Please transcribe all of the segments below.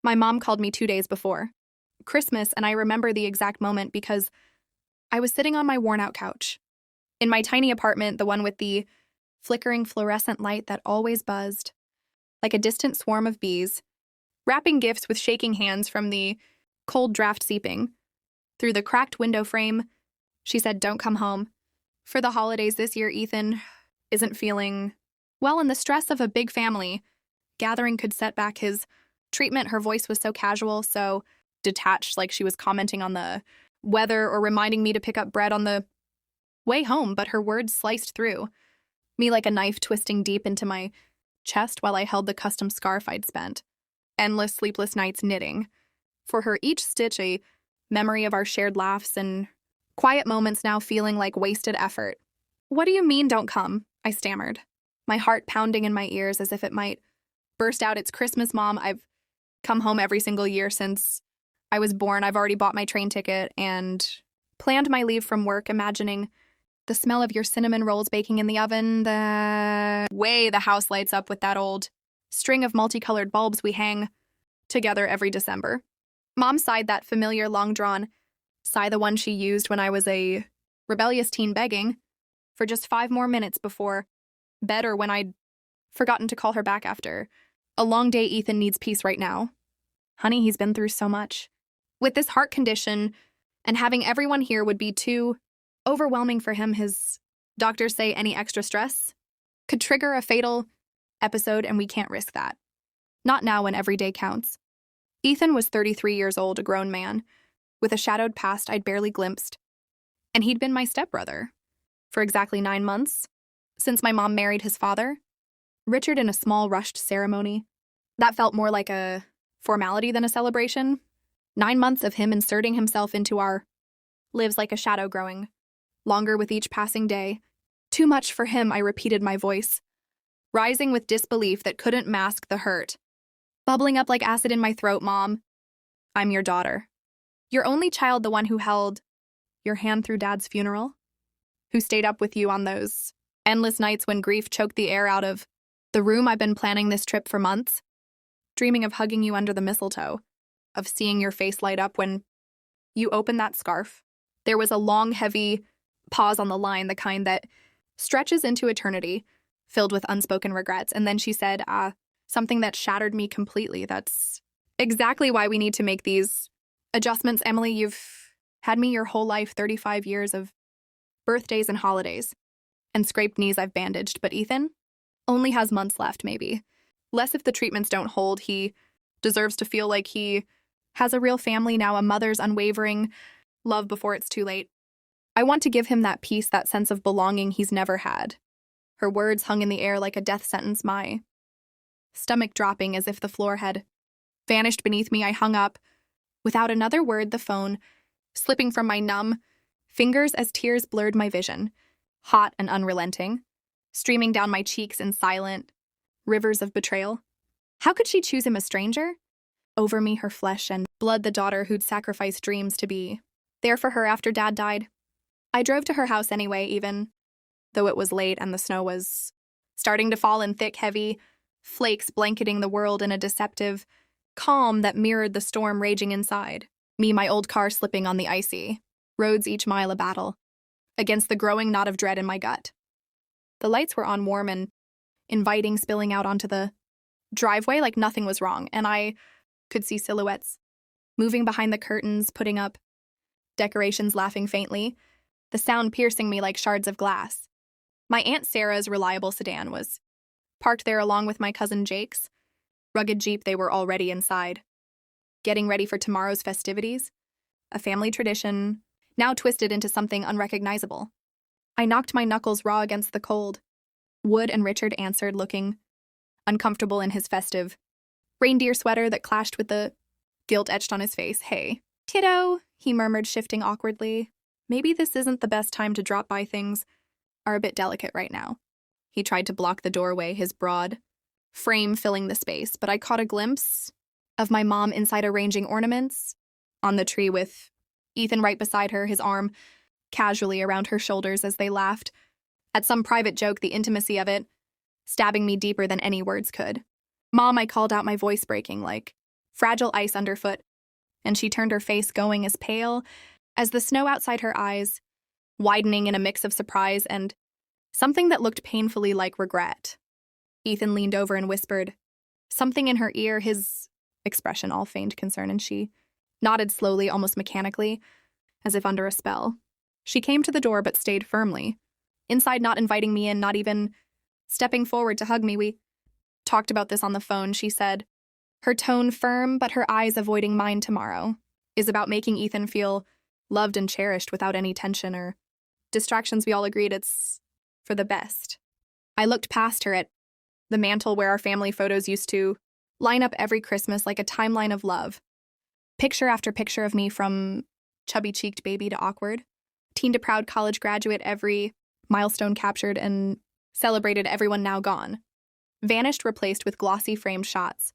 My mom called me 2 days before Christmas, and I remember the exact moment because I was sitting on my worn-out couch. In my tiny apartment, the one with the flickering fluorescent light that always buzzed, like a distant swarm of bees, wrapping gifts with shaking hands from the cold draft seeping. Through the cracked window frame, she said, "Don't come home. For the holidays this year, Ethan isn't feeling well, and the stress of a big family gathering could set back his treatment." Her voice was so casual, so detached, like she was commenting on the weather or reminding me to pick up bread on the way home, but her words sliced through me like a knife, twisting deep into my chest while I held the custom scarf I'd spent endless sleepless nights knitting for her, each stitch a memory of our shared laughs and quiet moments now feeling like wasted effort. "What do you mean, don't come?" I stammered, my heart pounding in my ears as if it might burst out. "It's Christmas, Mom. I've come home every single year since I was born. I've already bought my train ticket and planned my leave from work, imagining the smell of your cinnamon rolls baking in the oven, the way the house lights up with that old string of multicolored bulbs we hang together every December." Mom sighed, that familiar, long-drawn sigh, the one she used when I was a rebellious teen begging for just 5 more minutes before bed, or when I'd forgotten to call her back after a long day. "Ethan needs peace right now. Honey, he's been through so much. With this heart condition, and having everyone here would be too overwhelming for him. His doctors say any extra stress could trigger a fatal episode, and we can't risk that. Not now when every day counts." Ethan was 33 years old, a grown man, with a shadowed past I'd barely glimpsed. And he'd been my stepbrother for exactly 9 months, since my mom married his father, Richard, in a small, rushed ceremony that felt more like a formality than a celebration. 9 months of him inserting himself into our lives like a shadow, growing longer with each passing day. "Too much for him," I repeated, my voice rising with disbelief that couldn't mask the hurt bubbling up like acid in my throat. "Mom, I'm your daughter. Your only child, the one who held your hand through Dad's funeral, who stayed up with you on those endless nights when grief choked the air out of the room. I've been planning this trip for months, dreaming of hugging you under the mistletoe, of seeing your face light up when you opened that scarf." There was a long, heavy pause on the line, the kind that stretches into eternity, filled with unspoken regrets. And then she said, something that shattered me completely. "That's exactly why we need to make these adjustments, Emily. You've had me your whole life, 35 years of birthdays and holidays, and scraped knees I've bandaged. But Ethan only has months left, maybe. Less if the treatments don't hold. He deserves to feel like he has a real family now, a mother's unwavering love before it's too late. I want to give him that peace, that sense of belonging he's never had." Her words hung in the air like a death sentence, my stomach dropping as if the floor had vanished beneath me. I hung up without another word, the phone slipping from my numb fingers as tears blurred my vision, hot and unrelenting, streaming down my cheeks in silent rivers of betrayal. How could she choose him, a stranger? Over me, her flesh and blood, the daughter who'd sacrificed dreams to be there for her after Dad died. I drove to her house anyway, even though it was late and the snow was starting to fall in thick, heavy flakes, blanketing the world in a deceptive calm that mirrored the storm raging inside. Me, my old car slipping on the icy roads, each mile a battle against the growing knot of dread in my gut. The lights were on, warm and inviting, spilling out onto the driveway like nothing was wrong, and I could see silhouettes moving behind the curtains, putting up decorations, laughing faintly, the sound piercing me like shards of glass. My Aunt Sarah's reliable sedan was parked there along with my cousin Jake's rugged Jeep. They were already inside, getting ready for tomorrow's festivities, a family tradition now twisted into something unrecognizable. I knocked my knuckles raw against the cold wood, and Richard answered, looking uncomfortable in his festive reindeer sweater that clashed with the guilt etched on his face. "Hey, kiddo," he murmured, shifting awkwardly. "Maybe this isn't the best time to drop by. Things are a bit delicate right now." He tried to block the doorway, his broad frame filling the space, but I caught a glimpse of my mom inside, arranging ornaments on the tree, with Ethan right beside her, his arm casually around her shoulders as they laughed at some private joke, the intimacy of it stabbing me deeper than any words could. "Mom," I called out, my voice breaking like fragile ice underfoot, and she turned her face going as pale as the snow outside her eyes, widening in a mix of surprise and something that looked painfully like regret. Ethan leaned over and whispered something in her ear, his expression all feigned concern, and she nodded slowly, almost mechanically, as if under a spell. She came to the door but stayed firmly. Inside, not inviting me in, not even stepping forward to hug me. We talked about this on the phone, she said, her tone firm but her eyes avoiding mine. Tomorrow is about making Ethan feel loved and cherished without any tension or distractions. We all agreed it's for the best. I looked past her at the mantle where our family photos used to line up every Christmas like a timeline of love. Picture after picture of me, from chubby-cheeked baby to awkward, teen to proud college graduate, every milestone captured and celebrated, everyone now gone. Vanished, replaced with glossy framed shots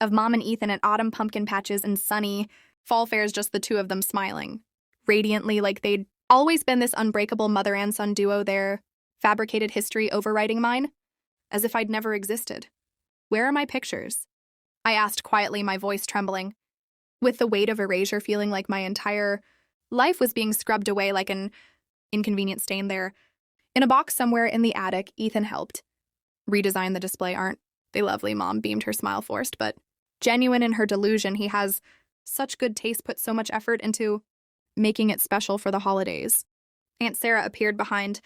of Mom and Ethan at autumn pumpkin patches and sunny fall fairs, just the two of them smiling radiantly like they'd always been this unbreakable mother and son duo, their fabricated history overriding mine, as if I'd never existed. Where are my pictures? I asked quietly, my voice trembling, with the weight of Erasure, feeling like my entire life was being scrubbed away like an inconvenient stain there. In a box somewhere in the attic, Ethan helped redesign the display. Aren't they lovely? Mom beamed, her smile forced but genuine in her delusion. He has such good taste, put so much effort into making it special for the holidays. Aunt Sarah appeared behind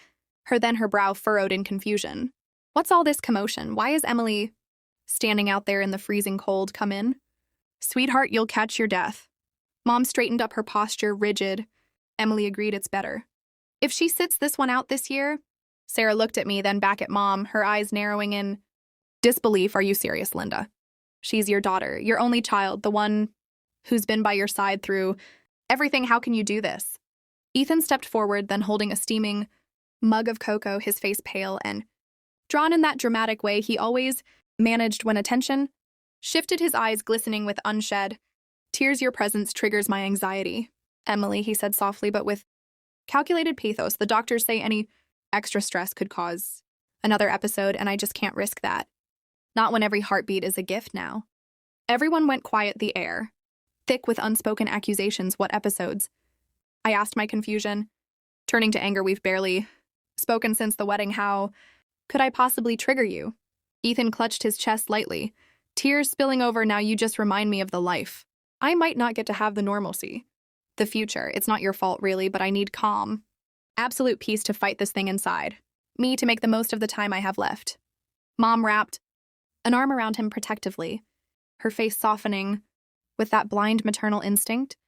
her, then her brow furrowed in confusion. What's all this commotion? Why is Emily standing out there in the freezing cold? Come in. Sweetheart, you'll catch your death. Mom straightened up, her posture rigid. Emily agreed, it's better if she sits this one out this year. Sarah looked at me, then back at Mom, her eyes narrowing in disbelief. Are you serious, Linda? She's your daughter, your only child, the one who's been by your side through everything. How can you do this? Ethan stepped forward, then holding a steaming mug of cocoa, his face pale and drawn in that dramatic way he always managed when attention shifted, his eyes glistening with unshed tears. Your presence triggers my anxiety, Emily, he said softly but with calculated pathos. The doctors say any extra stress could cause another episode, and I just can't risk that. Not when every heartbeat is a gift now. Everyone went quiet, the air thick with unspoken accusations. What episodes? I asked, my confusion turning to anger. We've barely spoken since the wedding. How could I possibly trigger you? Ethan clutched his chest lightly, tears spilling over. Now you just remind me of the life I might not get to have, the normalcy, the future. It's not your fault, really, but I need calm, absolute peace to fight this thing inside me, to make the most of the time I have left. Mom wrapped an arm around him protectively, her face softening with that blind maternal instinct.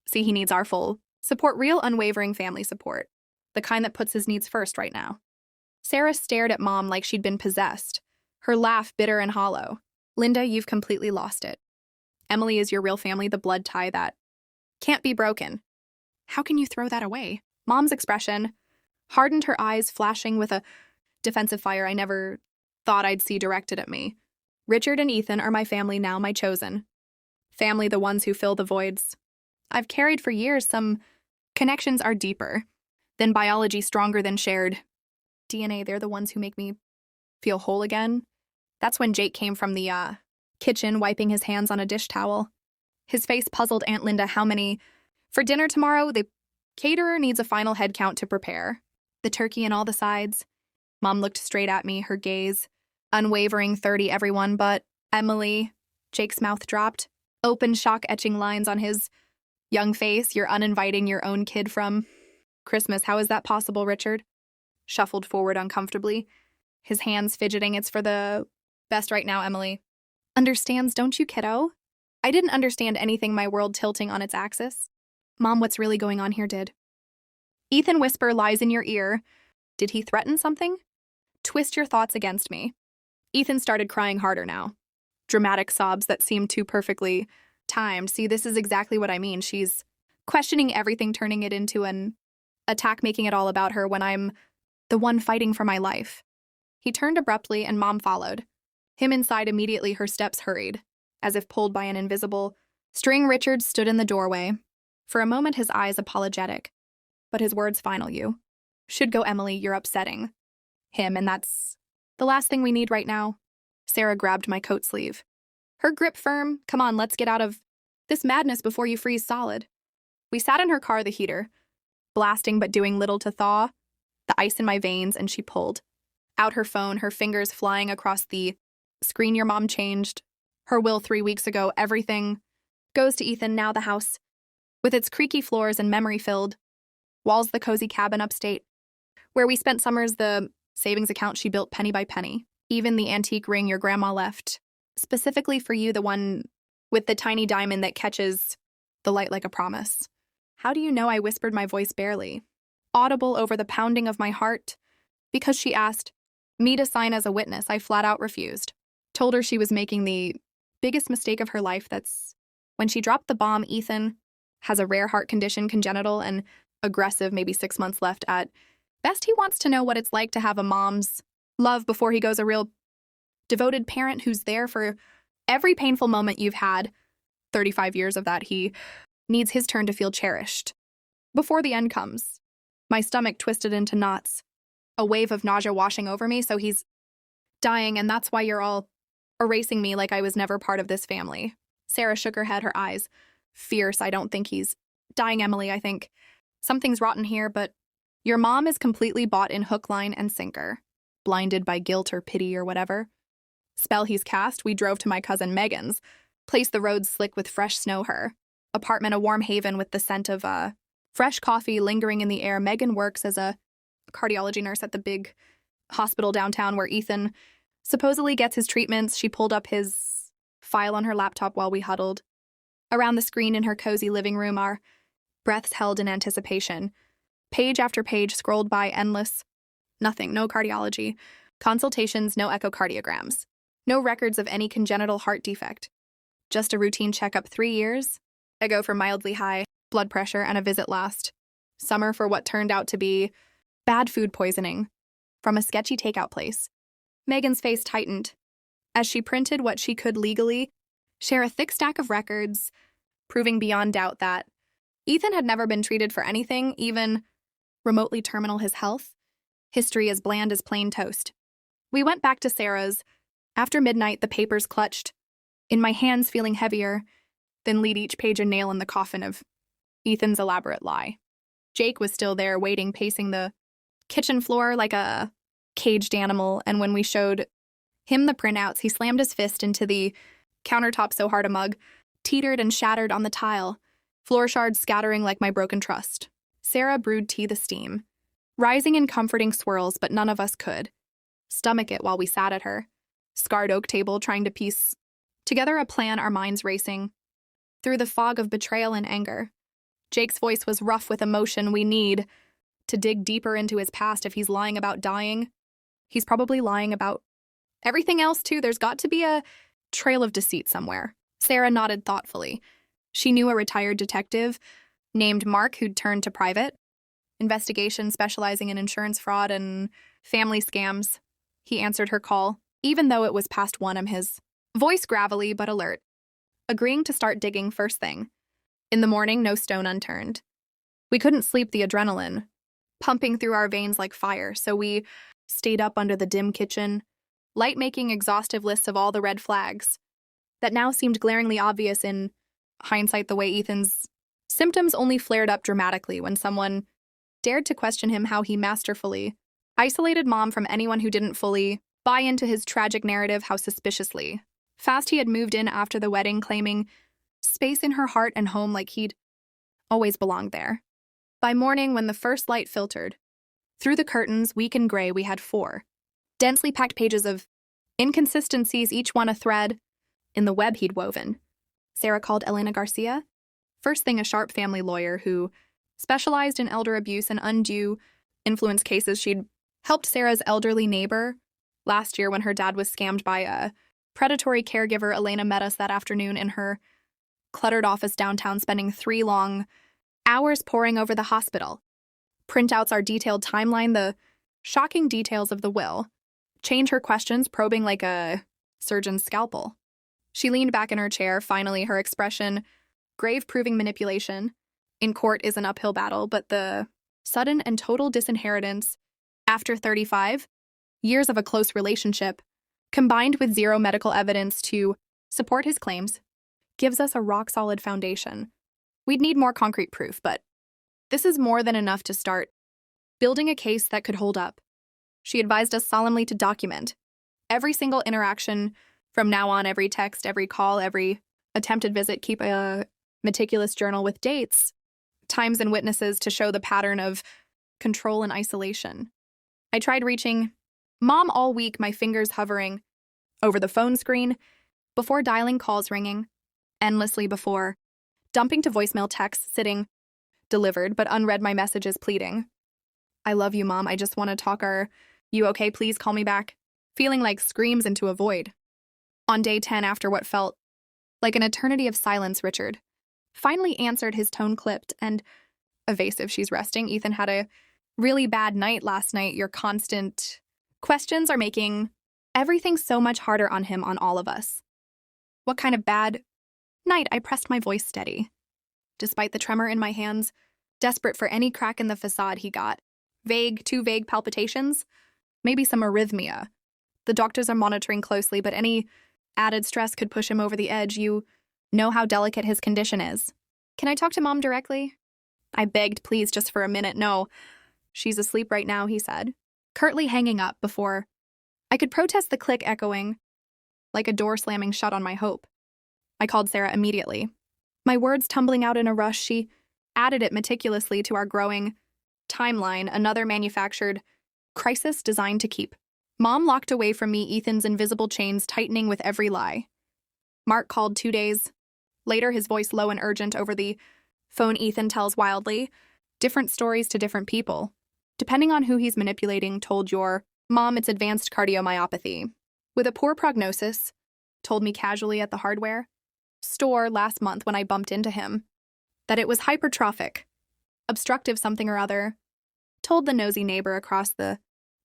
See, he needs our full support, real unwavering family support, the kind that puts his needs first right now. Sarah stared at Mom like she'd been possessed, her laugh bitter and hollow. Linda, you've completely lost it. Emily is your real family, the blood tie that can't be broken. How can you throw that away? Mom's expression hardened, her eyes flashing with a defensive fire I never thought I'd see directed at me. Richard and Ethan are my family now, my chosen family, the ones who fill the voids I've carried for years. Some connections are deeper than biology, stronger than shared DNA. They're the ones who make me feel whole again. That's when Jake came from the kitchen, wiping his hands on a dish towel. His face puzzled. Aunt Linda, how many for dinner tomorrow? The caterer needs a final head count to prepare the turkey and all the sides. Mom looked straight at me, her gaze unwavering. 30 everyone but Emily. Jake's mouth dropped, open shock etching lines on his young face. You're uninviting your own kid from Christmas. How is that possible? Richard shuffled forward uncomfortably, his hands fidgeting. It's for the best right now, Emily. Understands, don't you, kiddo? I didn't understand anything, my world tilting on its axis. Mom, what's really going on here? Did Ethan whisper lies in your ear? Did he threaten something? Twist your thoughts against me. Ethan started crying harder now. Dramatic sobs that seemed too perfectly timed. See, this is exactly what I mean. She's questioning everything, turning it into an attack, making it all about her when I'm the one fighting for my life. He turned abruptly and Mom followed him inside. Immediately her steps hurried, as if pulled by an invisible string. Richard stood in the doorway. For a moment, his eyes apologetic, but his words final. You should go, Emily. You're upsetting him, and that's the last thing we need right now. Sarah grabbed my coat sleeve, Her grip firm. Come on, let's get out of this madness before you freeze solid. We sat in her car, the heater, blasting but doing little to thaw the ice in my veins, and she pulled out her phone, her fingers flying across the screen. Your mom changed her will 3 weeks ago. Everything goes to Ethan now. The house, with its creaky floors and memory-filled walls, the cozy cabin upstate, where we spent summers, the savings account she built penny by penny, even the antique ring your grandma left, specifically for you, the one with the tiny diamond that catches the light like a promise. How do you know? I whispered, my voice barely audible over the pounding of my heart. Because she asked me to sign as a witness, I flat out refused. Told her she was making the biggest mistake of her life. That's when she dropped the bomb. Ethan has a rare heart condition, congenital and aggressive, maybe 6 months left at best. He wants to know what it's like to have a mom's love before he goes a real devoted parent who's there for every painful moment you've had. 35 years of that. He needs his turn to feel cherished before the end comes. My stomach twisted into knots, a wave of nausea washing over me. So he's dying, and that's why you're all erasing me like I was never part of this family. Sarah shook her head, her eyes fierce. I don't think he's dying, Emily. I think something's rotten here, but your mom is completely bought in hook, line, and sinker, blinded by guilt or pity or whatever spell he's cast. We drove to my cousin Megan's, placed the roads slick with fresh snow, her apartment a warm haven with the scent of fresh coffee lingering in the air. Megan works as a cardiology nurse at the big hospital downtown where Ethan supposedly gets his treatments. She pulled up his file on her laptop while we huddled around the screen in her cozy living room, our breaths held in anticipation. Page after page scrolled by, endless. Nothing, no cardiology consultations, no echocardiograms, no records of any congenital heart defect. Just a routine checkup 3 years ago for mildly high blood pressure and a visit last summer for what turned out to be bad food poisoning from a sketchy takeout place. Megan's face tightened as she printed what she could legally share, a thick stack of records, proving beyond doubt that Ethan had never been treated for anything, even remotely terminal. His health history as bland as plain toast. We went back to Sarah's. After midnight, the papers clutched in my hands, feeling heavier than lead, each page a nail in the coffin of Ethan's elaborate lie. Jake was still there, waiting, pacing the kitchen floor like a caged animal, and when we showed him the printouts, he slammed his fist into the countertop so hard a mug teetered and shattered on the tile, floor shards scattering like my broken trust. Sarah brewed tea, the steam rising in comforting swirls, but none of us could stomach it while we sat at her scarred oak table, trying to piece together a plan, our minds racing through the fog of betrayal and anger. Jake's voice was rough with emotion. We need to dig deeper into his past. If he's lying about dying, he's probably lying about everything else too. There's got to be a trail of deceit somewhere. Sarah nodded thoughtfully. She knew a retired detective named Mark who'd turned to private investigation, specializing in insurance fraud and family scams. He answered her call, even though it was past 1 a.m., his voice gravelly but alert, agreeing to start digging first thing. In the morning, no stone unturned. We couldn't sleep, the adrenaline pumping through our veins like fire, so we stayed up under the dim kitchen light, making exhaustive lists of all the red flags that now seemed glaringly obvious in hindsight. The way Ethan's symptoms only flared up dramatically when someone dared to question him, how he masterfully isolated Mom from anyone who didn't fully buy into his tragic narrative, how suspiciously fast he had moved in after the wedding, claiming space in her heart and home like he'd always belonged there. By morning, when the first light filtered through the curtains, weak and gray, we had 4 densely packed pages of inconsistencies, each one a thread in the web he'd woven. Sarah called Elena Garcia, first thing a sharp family lawyer who specialized in elder abuse and undue influence cases. She'd helped Sarah's elderly neighbor last year when her dad was scammed by a predatory caregiver. Elena met us that afternoon in her cluttered office downtown, spending 3 long hours poring over the hospital printouts, our detailed timeline, the shocking details of the will. Change her questions, probing like a surgeon's scalpel. She leaned back in her chair, finally, her expression grave, proving manipulation in court is an uphill battle, but the sudden and total disinheritance after 35 years of a close relationship, combined with 0 medical evidence to support his claims, gives us a rock-solid foundation. We'd need more concrete proof, but this is more than enough to start building a case that could hold up. She advised us solemnly to document every single interaction from now on, every text, every call, every attempted visit, keep a meticulous journal with dates, times, and witnesses to show the pattern of control and isolation. I tried reaching Mom all week, my fingers hovering over the phone screen, before dialing, calls ringing, endlessly before, dumping to voicemail texts sitting delivered but unread, my messages pleading. I love you, Mom. I just want to talk. Are you okay? Please call me back. Feeling like screams into a void. On day 10, after what felt like an eternity of silence, Richard finally answered, his tone clipped and evasive. She's resting. Ethan had a really bad night last night. Your constant questions are making everything so much harder on him, on all of us. What kind of bad night? I pressed my voice steady, despite the tremor in my hands, desperate for any crack in the facade he got. Vague, too vague palpitations, maybe some arrhythmia. The doctors are monitoring closely, but any added stress could push him over the edge. You know how delicate his condition is. Can I talk to Mom directly? I begged, please, just for a minute. No, she's asleep right now, he said, curtly hanging up before I could protest, the click echoing like a door slamming shut on my hope. I called Sarah immediately. My words tumbling out in a rush, she added it meticulously to our growing timeline, another manufactured crisis designed to keep Mom locked away from me, Ethan's invisible chains tightening with every lie. Mark called 2 days later, his voice low and urgent over the phone. Ethan tells wildly different stories to different people, depending on who he's manipulating. Told your mom it's advanced cardiomyopathy with a poor prognosis. Told me casually at the hardware store last month when I bumped into him that it was hypertrophic, obstructive something or other. Told the nosy neighbor across the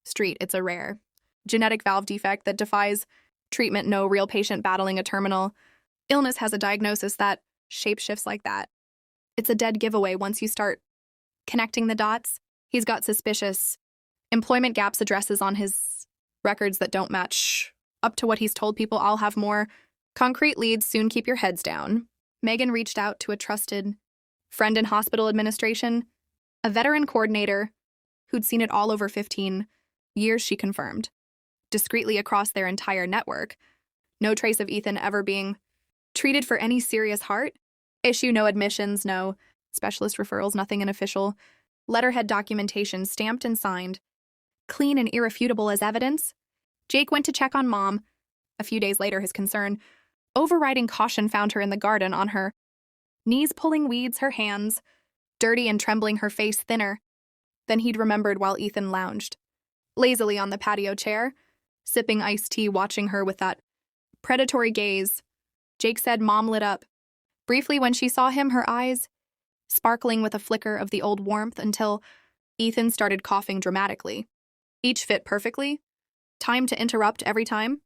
street it's a rare genetic valve defect that defies treatment. No real patient battling a terminal illness has a diagnosis that shapeshifts like that. It's a dead giveaway once you start connecting the dots. He's got suspicious employment gaps, addresses on his records that don't match up to what he's told people. I'll have more concrete leads soon. Keep your heads down. Megan reached out to a trusted friend in hospital administration, a veteran coordinator who'd seen it all over 15 years, she confirmed. Discreetly across their entire network, no trace of Ethan ever being treated for any serious heart issue, no admissions, no specialist referrals, nothing. An official letterhead documentation stamped and signed, clean and irrefutable as evidence. Jake went to check on Mom. A few days later, his concern, overriding caution, found her in the garden on her knees pulling weeds, her hands dirty and trembling, her face thinner than he'd remembered, while Ethan lounged lazily on the patio chair, sipping iced tea, watching her with that predatory gaze. Jake said Mom lit up briefly when she saw him, her eyes sparkling with a flicker of the old warmth, until Ethan started coughing dramatically. Each fit perfectly, timed to interrupt every time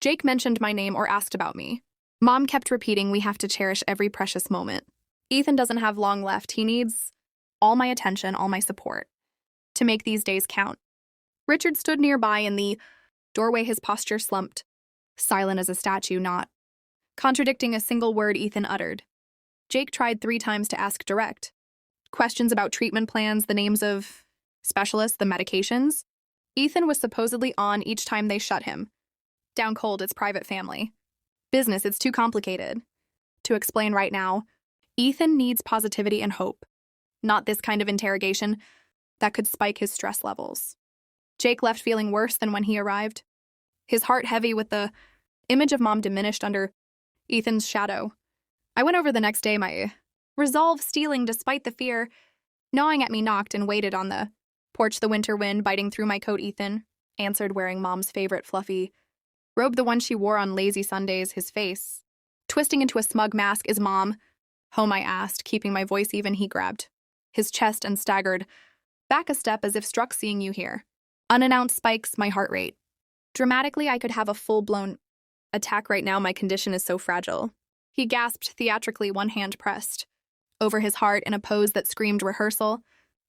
Jake mentioned my name or asked about me. Mom kept repeating, we have to cherish every precious moment. Ethan doesn't have long left. He needs all my attention, all my support, to make these days count. Richard stood nearby in the doorway, his posture slumped, silent as a statue, not contradicting a single word Ethan uttered. Jake tried 3 times to ask direct questions about treatment plans, the names of specialists, the medications Ethan was supposedly on. Each time they shut him down cold. It's private family business. It's too complicated to explain right now. Ethan needs positivity and hope, not this kind of interrogation that could spike his stress levels. Jake left feeling worse than when he arrived, his heart heavy with the image of Mom diminished under Ethan's shadow. I went over the next day, my resolve stealing despite the fear gnawing at me. Knocked and waited on the porch, the winter wind biting through my coat. Ethan answered, wearing Mom's favorite fluffy robe, the one she wore on lazy Sundays, his face twisting into a smug mask. Is Mom home? I asked, keeping my voice even. He grabbed his chest and staggered back a step as if struck. Seeing you here unannounced spikes my heart rate dramatically. I could have a full-blown attack right now. My condition is so fragile. He gasped theatrically, one hand pressed over his heart in a pose that screamed rehearsal,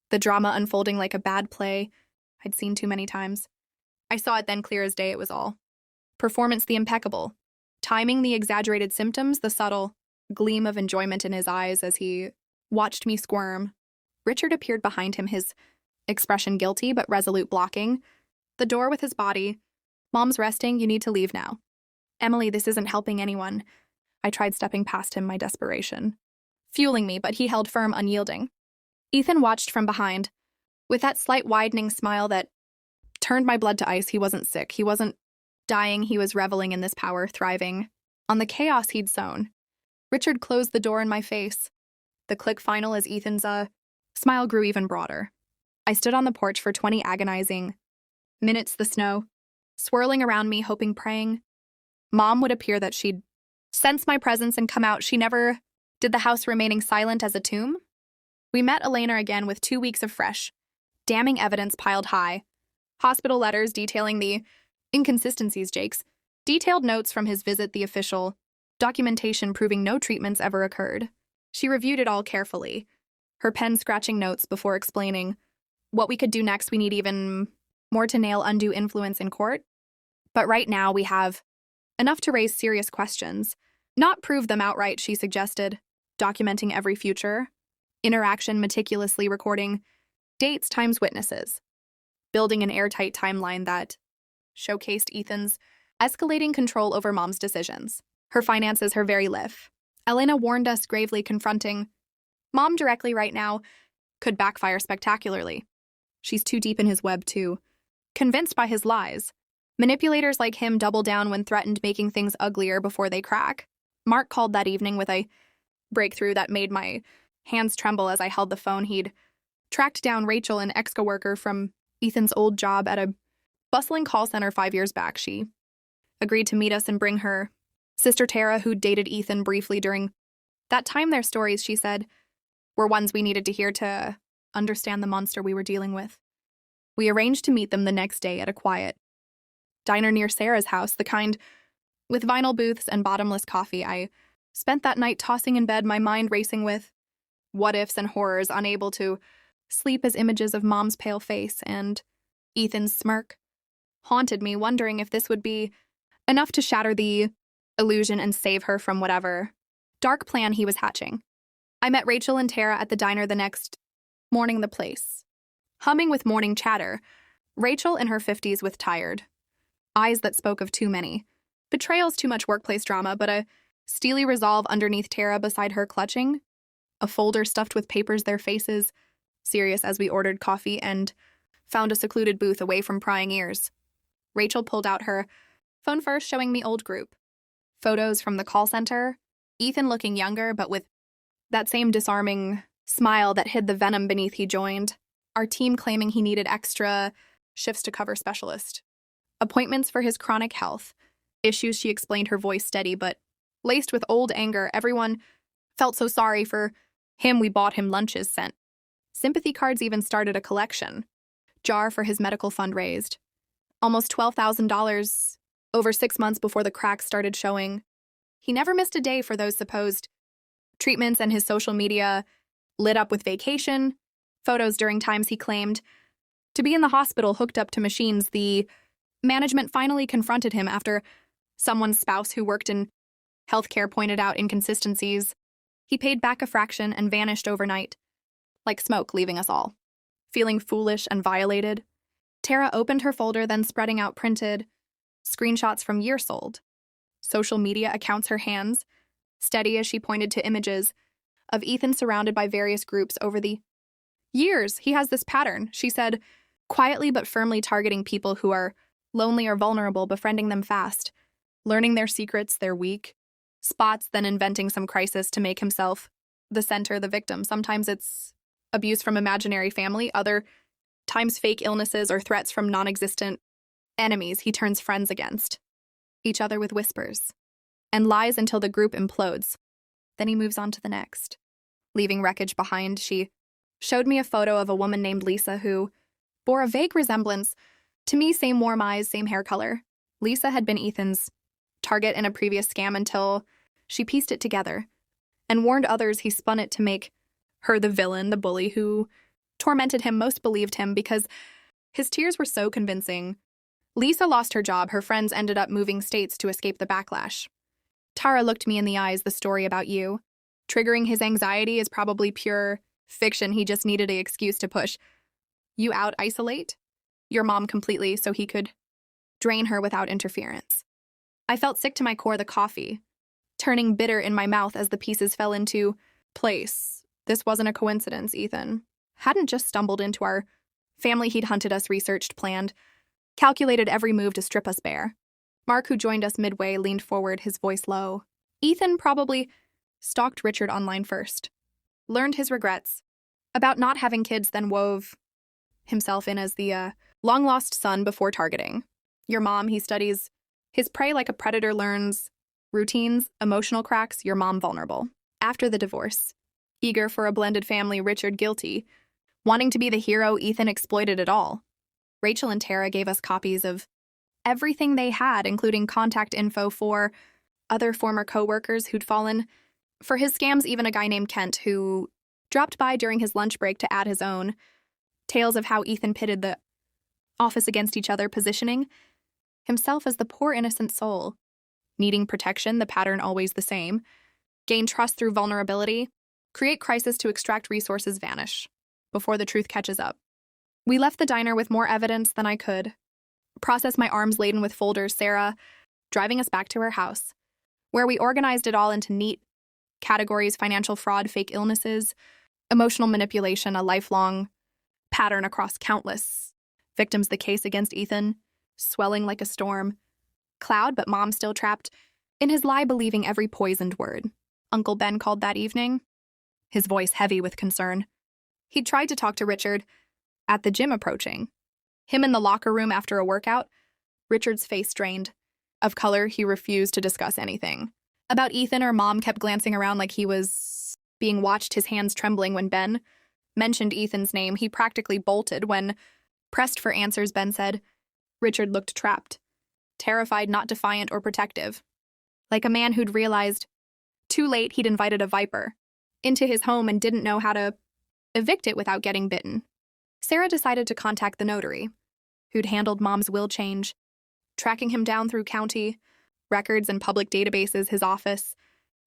the drama unfolding like a bad play I'd seen too many times. I saw it then, clear as day. It was all performance, the impeccable timing the exaggerated symptoms, the subtle gleam of enjoyment in his eyes as he watched me squirm. Richard appeared behind him, his expression guilty but resolute, blocking the door with his body. "Mom's resting, you need to leave now." "Emily, this isn't helping anyone." I tried stepping past him, my desperation fueling me, but he held firm, unyielding. Ethan watched from behind, with that slight widening smile that turned my blood to ice. He wasn't sick. He wasn't dying. He was reveling in this power, thriving on the chaos he'd sown. Richard closed the door in my face. The click final as Ethan's smile grew even broader. I stood on the porch for 20 agonizing minutes, the snow swirling around me, hoping, praying Mom would appear, that she'd sense my presence and come out. She never did, the house remaining silent as a tomb. We met Elena again with 2 weeks of fresh, damning evidence piled high. Hospital letters detailing the inconsistencies, Jake's detailed notes from his visit, the official documentation proving no treatments ever occurred. She reviewed it all carefully, her pen scratching notes before explaining what we could do next. We need even more to nail undue influence in court. But right now we have enough to raise serious questions, not prove them outright, she suggested, documenting every future interaction, meticulously recording dates, times, witnesses, building an airtight timeline that showcased Ethan's escalating control over Mom's decisions, her finances, her very life. Elena warned us, gravely, confronting Mom directly right now could backfire spectacularly. She's too deep in his web, too convinced by his lies. Manipulators like him double down when threatened, making things uglier before they crack. Mark called that evening with a breakthrough that made my hands tremble as I held the phone. He'd tracked down Rachel, an ex-coworker from Ethan's old job at a bustling call center 5 years back. She agreed to meet us and bring her sister Tara, who'd dated Ethan briefly during that time. Their stories, she said, were ones we needed to hear to understand the monster we were dealing with. We arranged to meet them the next day at a quiet diner near Sarah's house, the kind with vinyl booths and bottomless coffee. I spent that night tossing in bed, my mind racing with what-ifs and horrors, unable to sleep as images of Mom's pale face and Ethan's smirk haunted me, wondering if this would be enough to shatter the illusion and save her from whatever dark plan he was hatching. I met Rachel and Tara at the diner the next morning, the place humming with morning chatter. Rachel in her 50s with tired eyes that spoke of too many betrayals, too much workplace drama, but a steely resolve underneath. Tara beside her, clutching a folder stuffed with papers, their faces serious as we ordered coffee and found a secluded booth away from prying ears. Rachel pulled out her phone first, showing me old group photos from the call center, Ethan looking younger but with that same disarming smile that hid the venom beneath. He joined our team, claiming he needed extra shifts to cover specialist appointments for his chronic health issues. She explained, her voice steady but laced with old anger. Everyone felt so sorry for him. We bought him lunches, sent sympathy cards, even started a collection jar for his medical fund, raised almost $12,000 over 6 months before the cracks started showing. He never missed a day for those supposed treatments, and his social media lit up with vacation photos during times he claimed to be in the hospital, hooked up to machines. The management finally confronted him after someone's spouse who worked in healthcare pointed out inconsistencies. He paid back a fraction and vanished overnight, like smoke, leaving us all feeling foolish and violated. Tara opened her folder, then spreading out printed screenshots from years old social media accounts, her hands steady as she pointed to images of Ethan surrounded by various groups over the years. He has this pattern, she said, quietly but firmly, targeting people who are lonely or vulnerable, befriending them fast, learning their secrets, their weak spots, then inventing some crisis to make himself the center, the victim. Sometimes it's abuse from imaginary family, other times fake illnesses or threats from non-existent enemies he turns friends against each other with whispers and lies until the group implodes. Then he moves on to the next, leaving wreckage behind. She showed me a photo of a woman named Lisa who bore a vague resemblance to me, same warm eyes, same hair color. Lisa had been Ethan's target in a previous scam until she pieced it together and warned others he spun it to make her the villain, the bully who tormented him. Most believed him because his tears were so convincing. Lisa lost her job. Her friends ended up moving states to escape the backlash. Tara looked me in the eyes, the story about you. Triggering his anxiety is probably pure fiction. He just needed an excuse to push you out, isolate your mom completely so he could drain her without interference. I felt sick to my core, the coffee turning bitter in my mouth as the pieces fell into place. This wasn't a coincidence, Ethan hadn't just stumbled into our family. He'd hunted us, researched, planned, calculated every move to strip us bare. Mark, who joined us midway, leaned forward, his voice low. Ethan probably stalked Richard online first, learned his regrets about not having kids, then wove himself in as the long-lost son before targeting your mom. He studies his prey like a predator, learns routines, emotional cracks, your mom vulnerable. After the divorce, eager for a blended family, Richard guilty, wanting to be the hero, Ethan exploited it all. Rachel and Tara gave us copies of everything they had, including contact info for other former co-workers who'd fallen for his scams, even a guy named Kent who dropped by during his lunch break to add his own tales of how Ethan pitted the office against each other, positioning himself as the poor innocent soul, needing protection, the pattern always the same, gain trust through vulnerability, create crisis to extract resources, vanish before the truth catches up. We left the diner with more evidence than I could process, my arms laden with folders, Sarah driving us back to her house, where we organized it all into neat categories: financial fraud, fake illnesses, emotional manipulation, a lifelong pattern across countless victims. The case against Ethan swelling like a storm cloud, but mom still trapped in his lie, believing every poisoned word Uncle Ben called that evening, his voice heavy with concern. He'd tried to talk to Richard at the gym, approaching him in the locker room after a workout. Richard's face drained of color. He refused to discuss anything about Ethan or mom, kept glancing around like he was being watched, his hands trembling. When Ben mentioned Ethan's name, he practically bolted. When pressed for answers, Ben said, Richard looked trapped, terrified, not defiant or protective, like a man who'd realized too late he'd invited a viper into his home and didn't know how to evict it without getting bitten. Sarah decided to contact the notary, who'd handled mom's will change, tracking him down through county records and public databases, his office.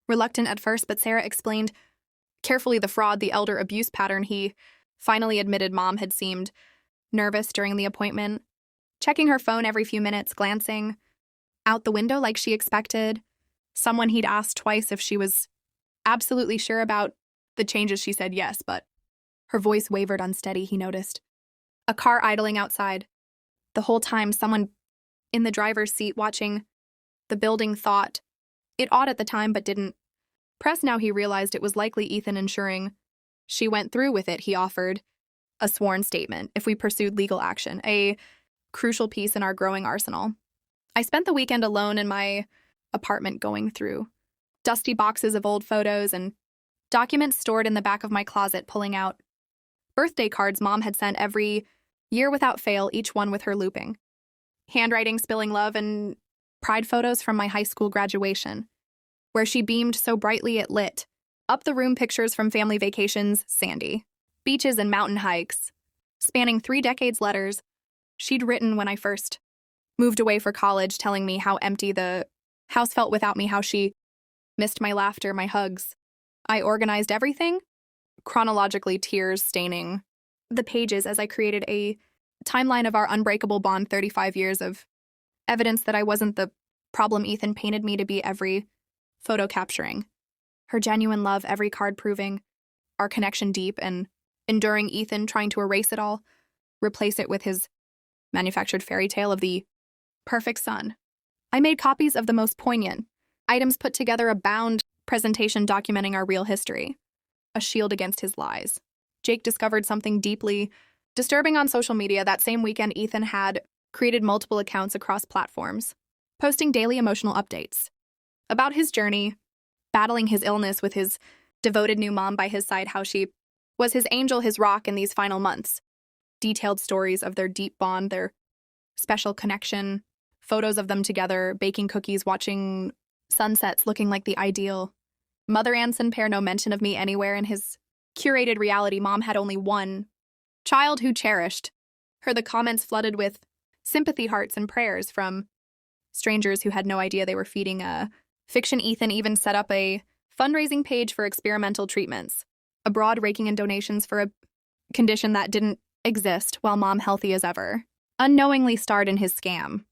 Reluctant at first, but Sarah explained carefully the fraud, the elder abuse pattern. He finally admitted mom had seemed nervous during the appointment, checking her phone every few minutes, glancing out the window like she expected someone. He'd asked twice if she was absolutely sure about the changes. She said yes, but her voice wavered, unsteady. He noticed a car idling outside. The whole time, someone in the driver's seat watching the building. Thought it odd at the time, but didn't press. Now he realized it was likely Ethan, ensuring she went through with it. He offered a sworn statement if we pursued legal action, a crucial piece in our growing arsenal. I spent the weekend alone in my apartment, going through dusty boxes of old photos and documents stored in the back of my closet, pulling out birthday cards mom had sent every year without fail, each one with her looping handwriting, spilling love, and pride photos from my high school graduation, where she beamed so brightly it lit up the room. Pictures from family vacations, sandy beaches and mountain hikes, spanning 3 decades. Letters she'd written when I first moved away for college, telling me how empty the house felt without me, how she missed my laughter, my hugs. I organized everything chronologically, tears staining the pages as I created a timeline of our unbreakable bond, 35 years of evidence that I wasn't the problem Ethan painted me to be, every photo capturing her genuine love, every card proving our connection deep and enduring. Ethan trying to erase it all, replace it with his manufactured fairy tale of the perfect son. I made copies of the most poignant items, put together a bound presentation documenting our real history, a shield against his lies. Jake discovered something deeply disturbing on social media. That same weekend, Ethan had created multiple accounts across platforms, posting daily emotional updates about his journey, battling his illness with his devoted new mom by his side, how she was his angel, his rock in these final months. Detailed stories of their deep bond, their special connection, photos of them together, baking cookies, watching sunsets, looking like the ideal mother and son pair. No mention of me anywhere in his curated reality. Mom had only one child who cherished her. The comments flooded with sympathy hearts and prayers from strangers who had no idea they were feeding a Fiction Ethan even set up a fundraising page for experimental treatments, abroad raking in donations for a condition that didn't exist while mom healthy as ever. Unknowingly starred in his scam.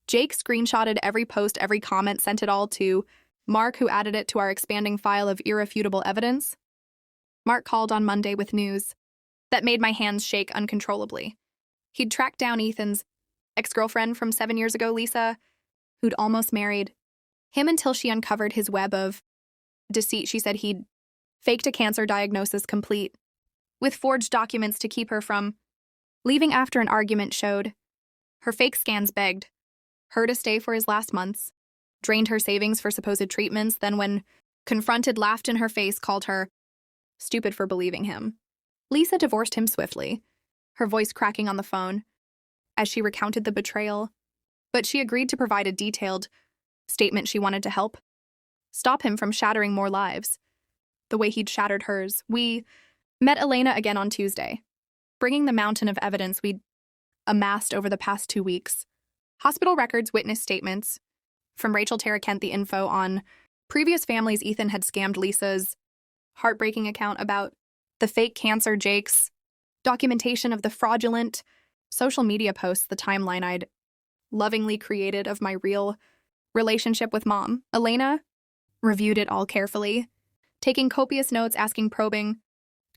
Jake screenshotted every post, every comment, sent it all to Mark, who added it to our expanding file of irrefutable evidence. Mark called on Monday with news that made my hands shake uncontrollably. He'd tracked down Ethan's ex-girlfriend from 7 years ago, Lisa, who'd almost married him until she uncovered his web of deceit. She said he'd faked a cancer diagnosis complete with forged documents to keep her from leaving after an argument showed. Her fake scans begged her to stay for his last months, drained her savings for supposed treatments, then when confronted, laughed in her face, called her stupid for believing him. Lisa divorced him swiftly, her voice cracking on the phone as she recounted the betrayal, but she agreed to provide a detailed statement. She wanted to help stop him from shattering more lives the way he'd shattered hers. We met Elena again on Tuesday, bringing the mountain of evidence we'd amassed over the past 2 weeks. Hospital records, witness statements from Rachel Tara Kent, the info on previous families Ethan had scammed, Lisa's heartbreaking account about the fake cancer, Jake's documentation of the fraudulent social media posts, the timeline I'd lovingly created of my real relationship with mom. Elena reviewed it all carefully, taking copious notes, asking probing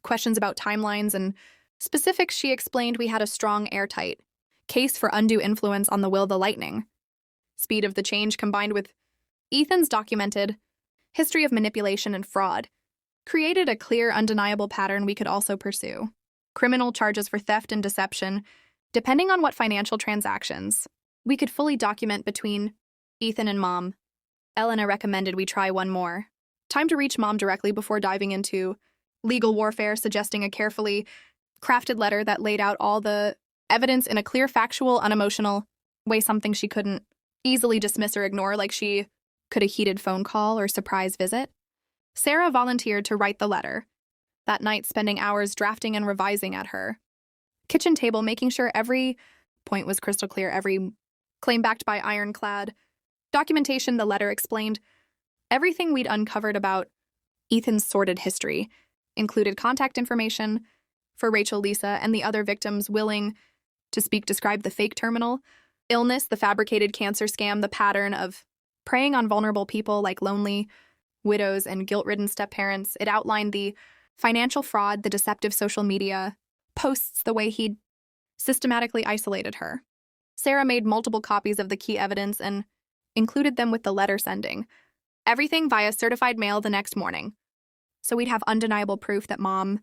questions about timelines and specifics. She explained we had a strong, airtight case for undue influence on the will, the lightning speed of the change, combined with Ethan's documented history of manipulation and fraud, created a clear, undeniable pattern we could also pursue. Criminal charges for theft and deception, depending on what financial transactions we could fully document between Ethan and mom. Elena recommended we try one more time to reach mom directly before diving into legal warfare, suggesting a carefully crafted letter that laid out all the evidence in a clear, factual, unemotional way, something she couldn't easily dismiss or ignore, like she could a heated phone call or surprise visit. Sarah volunteered to write the letter that night, spending hours drafting and revising at her kitchen table, making sure every point was crystal clear, every claim backed by ironclad documentation. The letter explained everything we'd uncovered about Ethan's sordid history, included contact information for Rachel, Lisa, and the other victims willing to speak, described the fake terminal illness, the fabricated cancer scam, the pattern of preying on vulnerable people like lonely widows and guilt-ridden step-parents. It outlined the financial fraud, the deceptive social media posts, the way he'd systematically isolated her. Sarah made multiple copies of the key evidence and included them with the letter, sending everything via certified mail the next morning, so we'd have undeniable proof that mom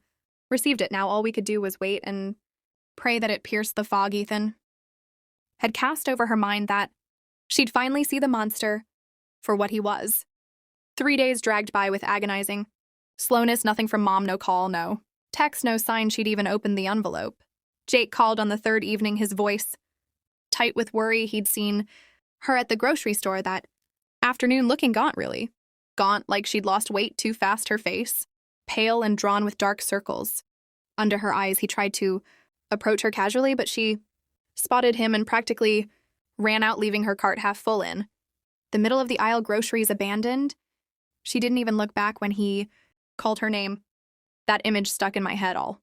received it. Now all we could do was wait and pray that it pierced the fog Ethan had cast over her mind, that she'd finally see the monster for what he was. 3 days dragged by with agonizing slowness, nothing from mom, no call, no text, no sign she'd even opened the envelope. Jake called on the third evening, his voice tight with worry. He'd seen her at the grocery store that afternoon, looking gaunt, really. Gaunt, like she'd lost weight too fast, her face pale and drawn with dark circles under her eyes. He tried to approach her casually, but she spotted him and practically ran out, leaving her cart half full in the middle of the aisle, groceries abandoned. She didn't even look back when he called her name. That image stuck in my head all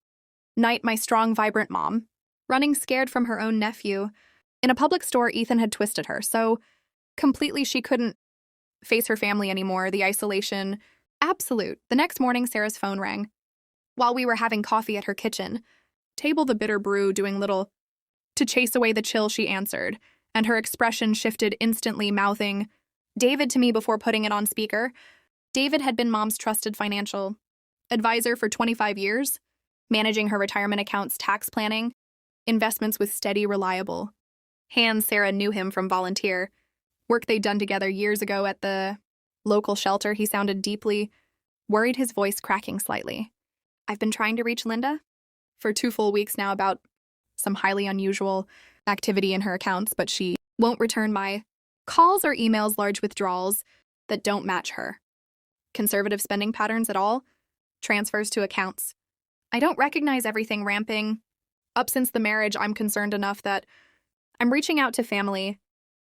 night. My strong, vibrant mom, running scared from her own nephew. In a public store, Ethan had twisted her so completely she couldn't face her family anymore. The isolation, absolute. The next morning, Sarah's phone rang while we were having coffee at her kitchen table, the bitter brew doing little to chase away the chill. She answered, and her expression shifted instantly, mouthing David to me before putting it on speaker. David had been mom's trusted financial advisor for 25 years, managing her retirement accounts, tax planning, investments with steady, reliable hands. Sarah knew him from volunteer work they'd done together years ago at the local shelter. He sounded deeply worried, his voice cracking slightly. I've been trying to reach Linda for 2 full weeks now about some highly unusual activity in her accounts, but she won't return my calls or emails, large withdrawals that don't match her conservative spending patterns at all, transfers to accounts I don't recognize, everything ramping up since the marriage. I'm concerned enough that I'm reaching out to family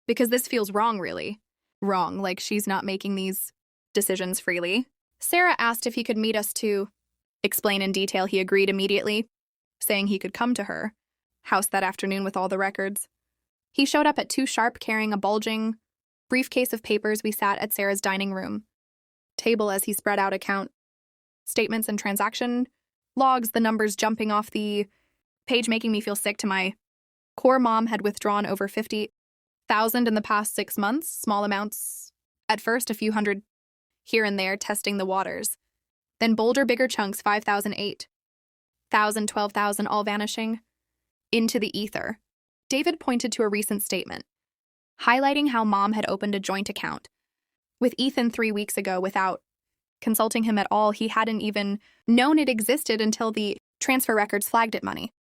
because this feels wrong, really. wrong, like she's not making these decisions freely. Sarah asked if he could meet us to explain in detail. He agreed immediately, saying he could come to her house that afternoon with all the records. He showed up at 2 sharp, carrying a bulging briefcase of papers. We sat at Sarah's dining room table as he spread out account statements and transaction logs, the numbers jumping off the page, making me feel sick to my core. Mom had withdrawn over 50,000 in the past 6 months, small amounts at first, a few hundred here and there, testing the waters. Then bolder, bigger chunks, 5,000, 8,000, 12,000, all vanishing into the ether. David pointed to a recent statement, highlighting how Mom had opened a joint account with Ethan 3 weeks ago without consulting him at all. He hadn't even known it existed until the transfer records flagged it. Money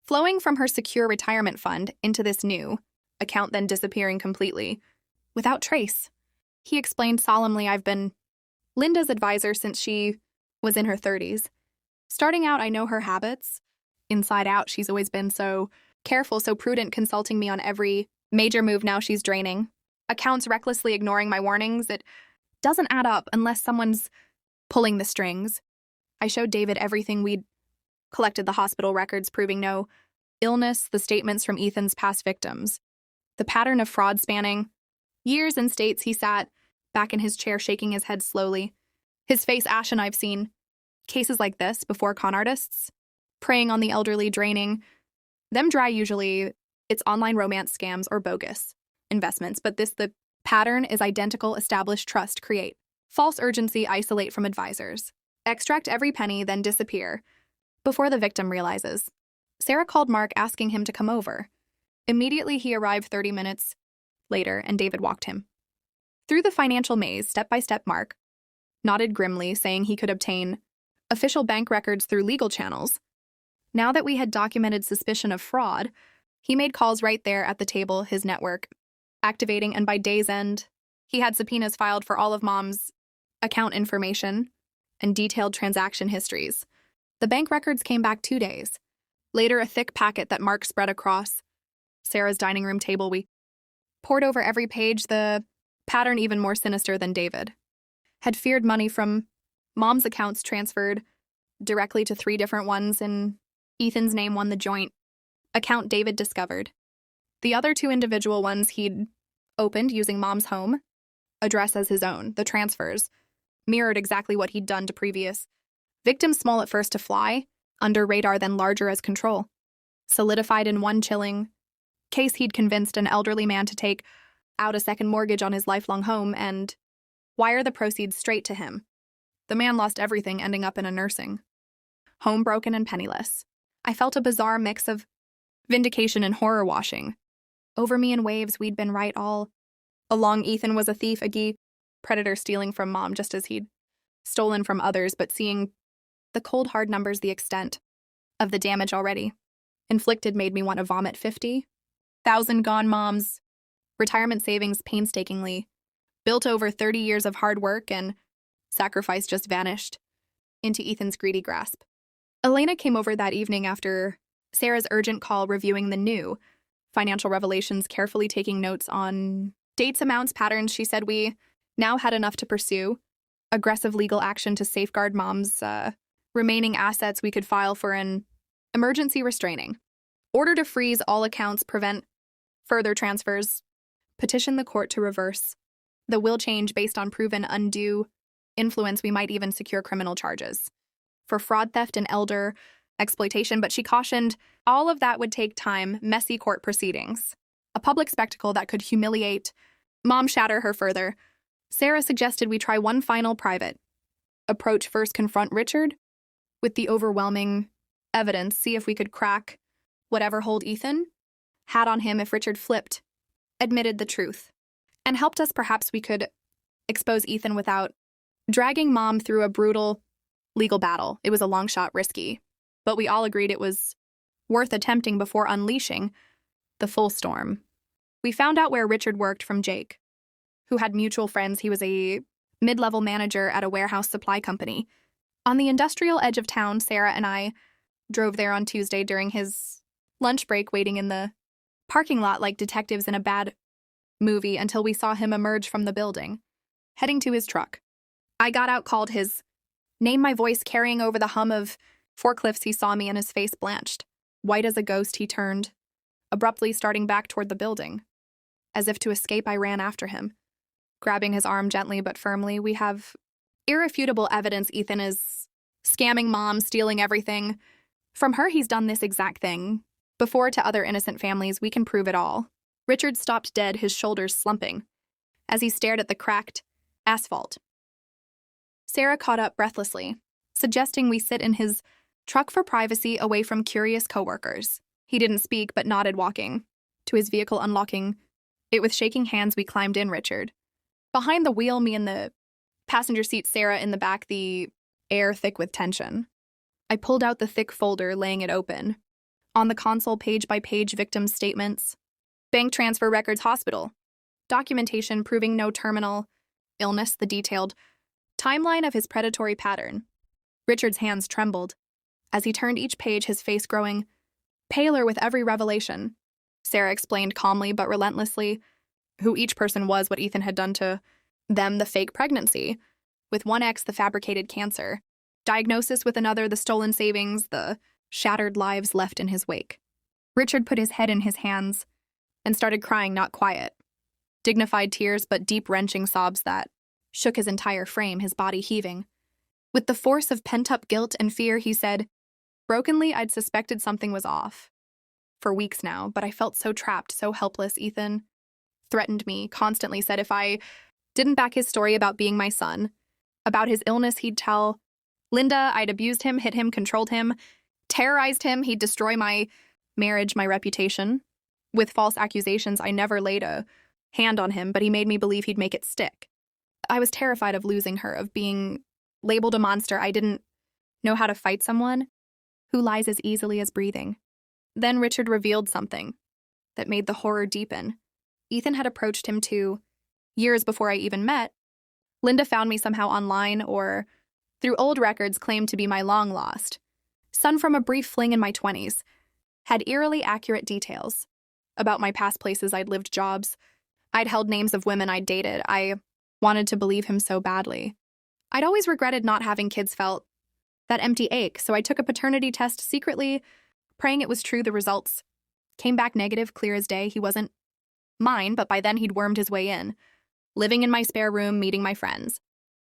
flowing from her secure retirement fund into this new account, then disappearing completely without trace. He explained solemnly, I've been Linda's advisor since she was in her 30s. Starting out, I know her habits inside out. She's always been so careful, so prudent, consulting me on every major move. Now she's draining accounts, recklessly ignoring my warnings. It doesn't add up unless someone's pulling the strings. I showed David everything we'd collected, the hospital records proving no illness, the statements from Ethan's past victims, the pattern of fraud spanning years and states. He sat back in his chair, shaking his head slowly, his face ashen. I've seen cases like this before, con artists preying on the elderly, draining them dry. Usually it's online romance scams or bogus investments, but the pattern is identical. Establish trust, create false urgency, isolate from advisors, extract every penny, then disappear before the victim realizes. Sarah called Mark, asking him to come over. Immediately he arrived 30 minutes later, and David walked him through the financial maze step by step. Mark nodded grimly, saying he could obtain official bank records through legal channels. Now that we had documented suspicion of fraud, he made calls right there at the table, his network activating, and by day's end, he had subpoenas filed for all of Mom's account information and detailed transaction histories. The bank records came back 2 days later, a thick packet that Mark spread across Sarah's dining room table. We poured over every page, the pattern even more sinister than David had feared. Money from Mom's accounts transferred directly to 3 different ones in Ethan's name, one the joint account David discovered. The other 2 individual ones he'd opened using Mom's home address as his own. The transfers mirrored exactly what he'd done to previous victims, small at first to fly under radar, then larger as control. Solidified in one chilling case, he'd convinced an elderly man to take out a second mortgage on his lifelong home and wire the proceeds straight to him. The man lost everything, ending up in a nursing home, broken and penniless. I felt a bizarre mix of vindication and horror washing over me in waves. We'd been right all along. Ethan was a thief, a predator, stealing from Mom just as he'd stolen from others, but seeing the cold, hard numbers, the extent of the damage already inflicted, made me want to vomit. 50,000 gone. Mom's retirement savings, painstakingly built over 30 years of hard work and sacrifice, just vanished into Ethan's greedy grasp. Elena came over that evening after Sarah's urgent call, reviewing the new financial revelations, carefully taking notes on dates, amounts, patterns. She said we now had enough to pursue aggressive legal action to safeguard Mom's remaining assets. We could file for an emergency restraining order to freeze all accounts, prevent further transfers, petition the court to reverse the will change based on proven undue influence. We might even secure criminal charges for fraud, theft, and elder exploitation. But she cautioned all of that would take time, messy court proceedings, a public spectacle that could humiliate Mom, shatter her further. Sarah suggested we try one final private approach first, confront Richard with the overwhelming evidence, see if we could crack whatever hold Ethan had on him. If Richard flipped, admitted the truth, and helped us, perhaps we could expose Ethan without dragging Mom through a brutal legal battle. It was a long shot, risky, but we all agreed it was worth attempting before unleashing the full storm. We found out where Richard worked from Jake, who had mutual friends. He was a mid-level manager at a warehouse supply company on the industrial edge of town. Sarah and I drove there on Tuesday during his lunch break, waiting in the parking lot like detectives in a bad movie until we saw him emerge from the building, heading to his truck. I got out, called his name, my voice carrying over the hum of forklifts. He saw me and his face blanched. White as a ghost, he turned, abruptly starting back toward the building. As if to escape, I ran after him, grabbing his arm gently but firmly. We have irrefutable evidence Ethan is scamming Mom, stealing everything. From her, he's done this exact thing before to other innocent families. We can prove it all. Richard stopped dead, his shoulders slumping, as he stared at the cracked asphalt. Sarah caught up breathlessly, suggesting we sit in his truck for privacy, away from curious coworkers. He didn't speak, but nodded, walking to his vehicle, unlocking it with shaking hands. We climbed in, Richard behind the wheel, me in the passenger seat, Sarah in the back, the air thick with tension. I pulled out the thick folder, laying it open. On the console, page by page, victim statements, bank transfer records, hospital documentation proving no terminal illness, the detailed timeline of his predatory pattern. Richard's hands trembled as he turned each page, his face growing paler with every revelation. Sarah explained calmly but relentlessly who each person was, what Ethan had done to them, the fake pregnancy with one ex, the fabricated cancer diagnosis with another, the stolen savings, the shattered lives left in his wake. Richard put his head in his hands and started crying, not quiet, dignified tears, but deep, wrenching sobs that shook his entire frame, his body heaving. With the force of pent-up guilt and fear, he said, brokenly, I'd suspected something was off for weeks now, but I felt so trapped, so helpless. Ethan threatened me, constantly said if I didn't back his story about being my son, about his illness, he'd tell Linda I'd abused him, hit him, controlled him, terrorized him. He'd destroy my marriage, my reputation. With false accusations, I never laid a hand on him, but he made me believe he'd make it stick. I was terrified of losing her, of being labeled a monster. I didn't know how to fight someone who lies as easily as breathing. Then Richard revealed something that made the horror deepen. Ethan had approached him 2 years before I even met. Linda found me somehow online or through old records, claimed to be my long-lost son from a brief fling in my 20s, had eerily accurate details about my past places I'd lived, jobs. I'd held names of women I'd dated. I wanted to believe him so badly. I'd always regretted not having kids, felt that empty ache, so I took a paternity test secretly, praying it was true. The results came back negative, clear as day. He wasn't mine, but by then he'd wormed his way in, living in my spare room, meeting my friends,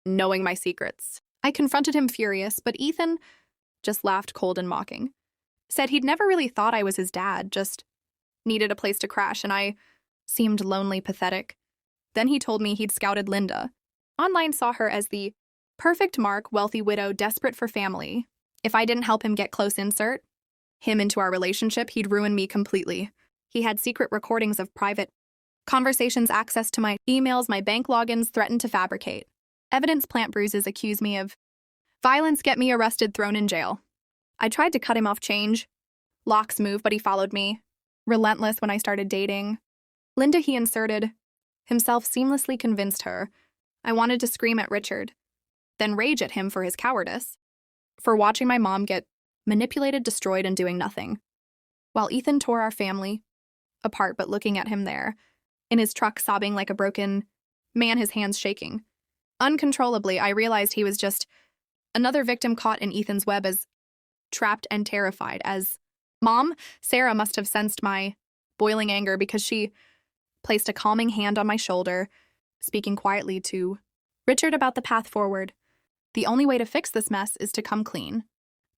knowing my secrets. I confronted him furious, but Ethan just laughed cold and mocking. Said he'd never really thought I was his dad, just needed a place to crash, and I seemed lonely, pathetic. Then he told me he'd scouted Linda. Online, saw her as the perfect mark, wealthy widow, desperate for family. If I didn't help him get close, insert him into our relationship, he'd ruin me completely. He had secret recordings of private conversations, access to my emails, my bank logins, threatened to fabricate evidence, plant bruises, accuse me of violence, get me arrested, thrown in jail. I tried to cut him off, change Locke's move, but he followed me. Relentless when I started dating Linda, he inserted himself, seamlessly convinced her. I wanted to scream at Richard, then rage at him for his cowardice, for watching my mom get manipulated, destroyed, and doing nothing. While Ethan tore our family apart, but looking at him there, in his truck, sobbing like a broken man, his hands shaking uncontrollably, I realized he was just another victim caught in Ethan's web, as trapped and terrified as Mom. Sarah must have sensed my boiling anger because she placed a calming hand on my shoulder, speaking quietly to Richard about the path forward. The only way to fix this mess is to come clean.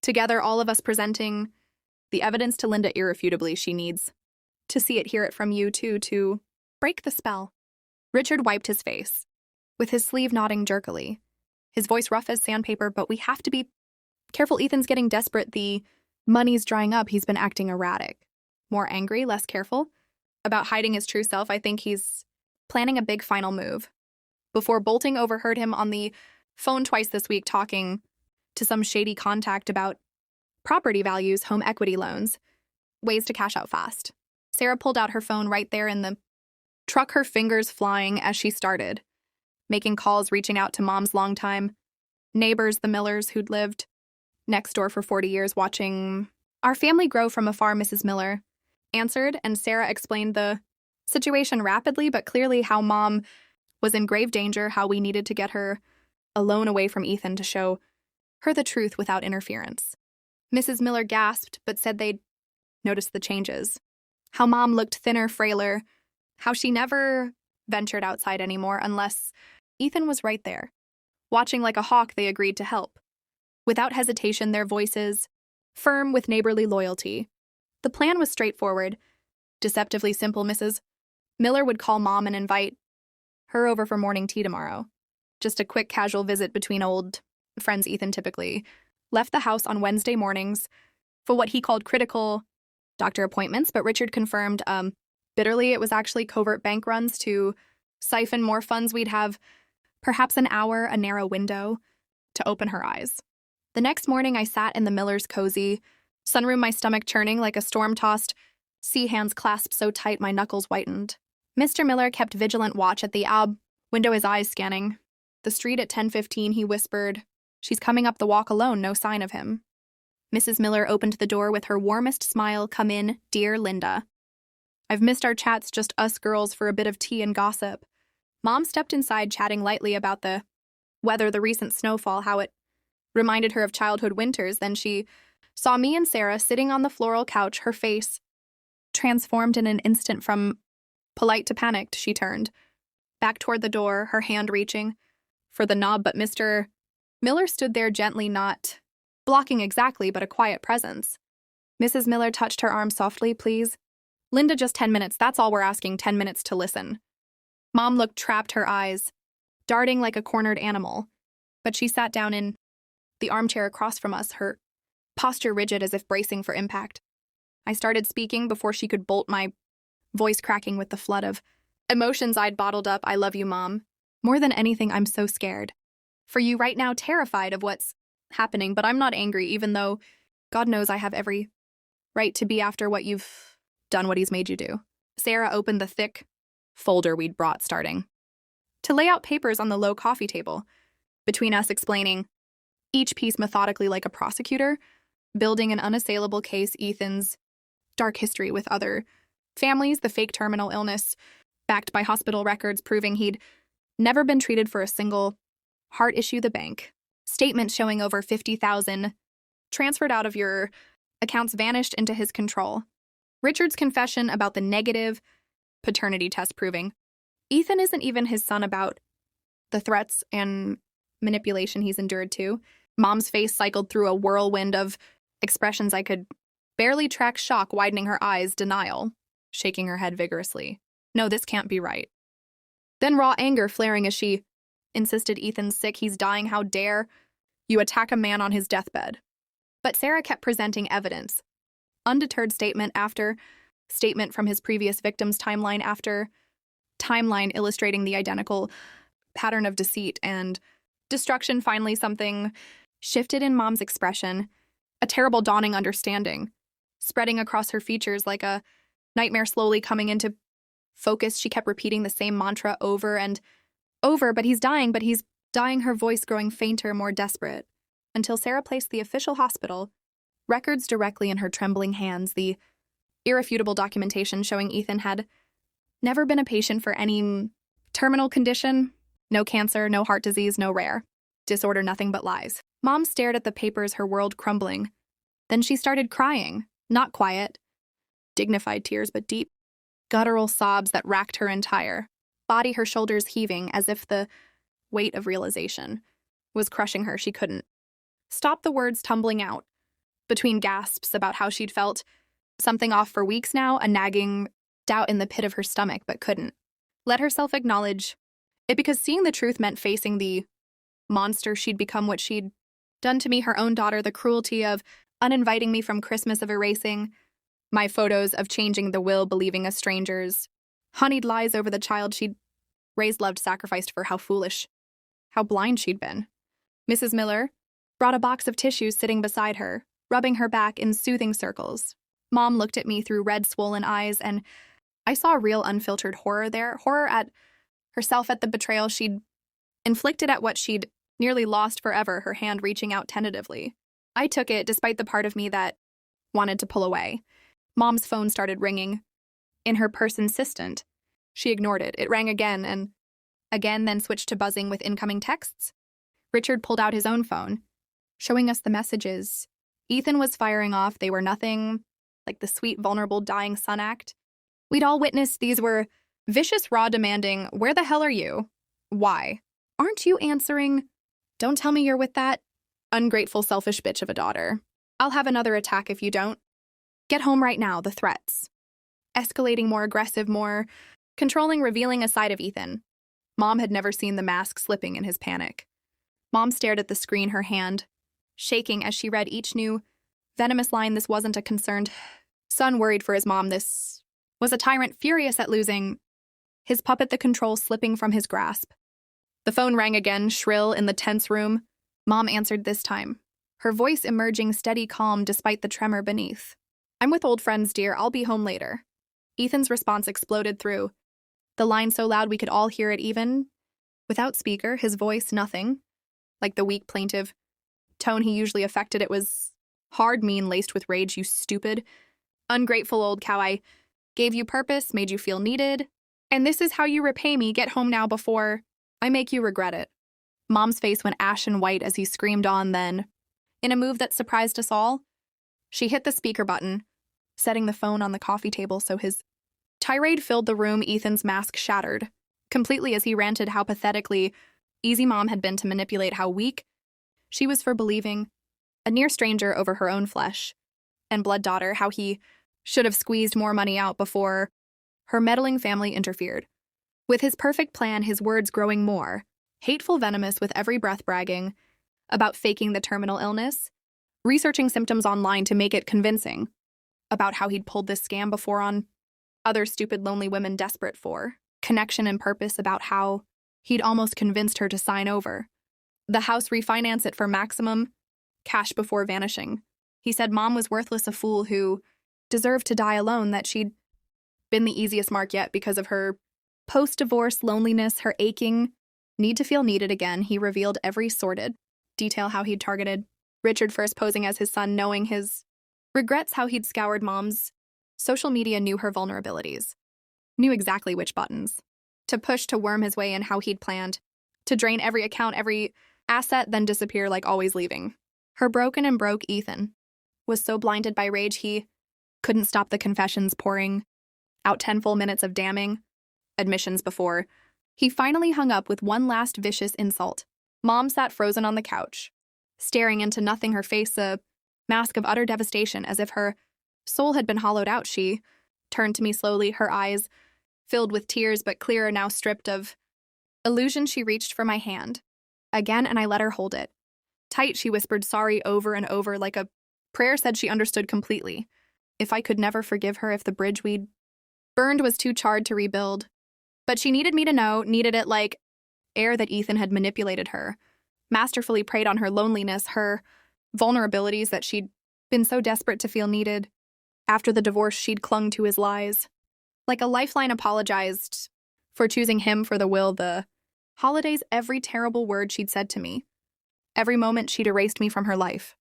Together, all of us presenting the evidence to Linda irrefutably. She needs to see it, hear it from you too, to break the spell. Richard wiped his face, with his sleeve nodding jerkily, his voice rough as sandpaper. But we have to be careful. Ethan's getting desperate. The money's drying up. He's been acting erratic, more angry, less careful about hiding his true self. I think he's planning a big final move. Before bolting, overheard him on the phone twice this week talking to some shady contact about property values, home equity loans, ways to cash out fast. Sarah pulled out her phone right there in the truck, her fingers flying as she started making calls, reaching out to Mom's longtime neighbors, the Millers, who'd lived next door for 40 years, watching our family grow from afar. Mrs. Miller answered, and Sarah explained the situation rapidly, but clearly how Mom was in grave danger, how we needed to get her alone away from Ethan to show her the truth without interference. Mrs. Miller gasped, but said they'd noticed the changes. How Mom looked thinner, frailer, how she never ventured outside anymore unless Ethan was right there. Watching like a hawk, they agreed to help. Without hesitation, their voices firm with neighborly loyalty. The plan was straightforward, deceptively simple. Mrs. Miller would call Mom and invite her over for morning tea tomorrow. Just a quick casual visit between old friends. Ethan typically left the house on Wednesday mornings for what he called critical doctor appointments, but Richard confirmed bitterly it was actually covert bank runs to siphon more funds. We'd have perhaps an hour, a narrow window, to open her eyes. The next morning, I sat in the Miller's cozy sunroom, my stomach churning like a storm-tossed sea, hands clasped so tight my knuckles whitened. Mr. Miller kept vigilant watch at the window, his eyes scanning the street. At 10:15, he whispered, "She's coming up the walk alone, no sign of him." Mrs. Miller opened the door with her warmest smile. "Come in, dear Linda. I've missed our chats, just us girls, for a bit of tea and gossip." Mom stepped inside, chatting lightly about the weather, the recent snowfall, how it reminded her of childhood winters. Then she saw me and Sarah sitting on the floral couch, her face transformed in an instant. From polite to panicked, she turned back toward the door, her hand reaching for the knob, but Mr. Miller stood there gently, not blocking exactly, but a quiet presence. Mrs. Miller touched her arm softly. "Please, Linda, just 10 minutes. That's all we're asking, 10 minutes to listen." Mom looked trapped, her eyes darting like a cornered animal, but she sat down in the armchair across from us, her posture rigid as if bracing for impact. I started speaking before she could bolt, my voice cracking with the flood of emotions I'd bottled up. "I love you, Mom. More than anything, I'm so scared for you right now, terrified of what's happening, but I'm not angry, even though God knows I have every right to be after what you've done, what he's made you do." Sarah opened the thick folder we'd brought, starting to lay out papers on the low coffee table between us, explaining each piece methodically like a prosecutor, building an unassailable case. Ethan's dark history with other families, the fake terminal illness backed by hospital records proving he'd never been treated for a single heart issue, the bank statement showing over 50,000 transferred out of your accounts vanished into his control. Richard's confession about the negative paternity test proving Ethan isn't even his son, about the threats and manipulation he's endured too. Mom's face cycled through a whirlwind of expressions I could barely track. Shock widening her eyes, denial shaking her head vigorously. "No, this can't be right." Then raw anger flaring as she insisted, "Ethan's sick, he's dying. How dare you attack a man on his deathbed?" But Sarah kept presenting evidence. Undeterred statement after statement from his previous victims, timeline after timeline illustrating the identical pattern of deceit and destruction. Finally, something shifted in Mom's expression, a terrible dawning understanding spreading across her features like a nightmare slowly coming into focus. She kept repeating the same mantra over and over, "But he's dying, but he's dying," her voice growing fainter, more desperate, until Sarah placed the official hospital records directly in her trembling hands, the irrefutable documentation showing Ethan had never been a patient for any terminal condition, no cancer, no heart disease, no rare disorder, nothing but lies. Mom stared at the papers, her world crumbling. Then she started crying, not quiet, dignified tears, but deep, guttural sobs that racked her entire body, her shoulders heaving as if the weight of realization was crushing her. She couldn't stop the words tumbling out between gasps about how she'd felt something off for weeks now, a nagging doubt in the pit of her stomach, but couldn't let herself acknowledge it because seeing the truth meant facing the monster she'd become, what she'd done to me, her own daughter, the cruelty of uninviting me from Christmas, of erasing my photos, of changing the will, believing a stranger's honeyed lies over the child she'd raised, loved, sacrificed for. How foolish, how blind she'd been. Mrs. Miller brought a box of tissues, sitting beside her, rubbing her back in soothing circles. Mom looked at me through red, swollen eyes, and I saw real unfiltered horror there. Horror at herself, at the betrayal she'd inflicted, at what she'd nearly lost forever, her hand reaching out tentatively. I took it, despite the part of me that wanted to pull away. Mom's phone started ringing. In her purse, insistent. She ignored it. It rang again and again, then switched to buzzing with incoming texts. Richard pulled out his own phone, showing us the messages. Ethan was firing off. They were nothing like the sweet, vulnerable, dying son act. We'd all witnessed these were vicious, raw, demanding, "Where the hell are you? Why? Aren't you answering? Don't tell me you're with that ungrateful, selfish bitch of a daughter. I'll have another attack if you don't. Get home right now," the threats. Escalating, more aggressive, more controlling, revealing a side of Ethan. Mom had never seen the mask slipping in his panic. Mom stared at the screen, her hand shaking as she read each new venomous line. This wasn't a concerned son worried for his mom. This was a tyrant furious at losing his puppet, the control slipping from his grasp. The phone rang again, shrill in the tense room. Mom answered this time, her voice emerging steady, calm despite the tremor beneath. "I'm with old friends, dear. I'll be home later." Ethan's response exploded through the line so loud we could all hear it, even without speaker, his voice nothing like the weak, plaintive tone he usually affected. It was hard, mean, laced with rage. "You stupid, ungrateful old cow. I gave you purpose, made you feel needed, and this is how you repay me. Get home now before I make you regret it." Mom's face went ashen white as he screamed on. Then, in a move that surprised us all, she hit the speaker button, setting the phone on the coffee table so his tirade filled the room. Ethan's mask shattered completely as he ranted how pathetically easy Mom had been to manipulate, how weak she was for believing a near stranger over her own flesh and blood daughter, how he should have squeezed more money out before her meddling family interfered. With his perfect plan, his words growing more hateful, venomous with every breath, bragging about faking the terminal illness, researching symptoms online to make it convincing, about how he'd pulled this scam before on other stupid, lonely women desperate for connection and purpose, about how he'd almost convinced her to sign over the house, refinance it for maximum cash before vanishing. He said Mom was worthless, a fool who deserved to die alone, that she'd been the easiest mark yet because of her post-divorce loneliness, her aching need to feel needed again. He revealed every sordid detail, how he'd targeted Richard first, posing as his son, knowing his regrets, how he'd scoured Mom's social media, knew her vulnerabilities, knew exactly which buttons to push to worm his way in, how he'd planned to drain every account, every asset, then disappear like always leaving her broken and broke. Ethan was so blinded by rage he couldn't stop the confessions pouring out, 10 full minutes of damning admissions before he finally hung up with one last vicious insult. Mom sat frozen on the couch, staring into nothing, her face a mask of utter devastation, as if her soul had been hollowed out. She turned to me slowly, her eyes filled with tears but clearer, now stripped of illusion. She reached for my hand again, and I let her hold it tight. She whispered sorry over and over like a prayer, said she understood completely. If I could never forgive her, if the bridge we'd burned was too charred to rebuild. But she needed me to know, needed it like air, that Ethan had manipulated her, masterfully preyed on her loneliness, her vulnerabilities, that she'd been so desperate to feel needed. After the divorce, she'd clung to his lies. Like a lifeline, apologized for choosing him for the will, the holidays, every terrible word she'd said to me. Every moment she'd erased me from her life.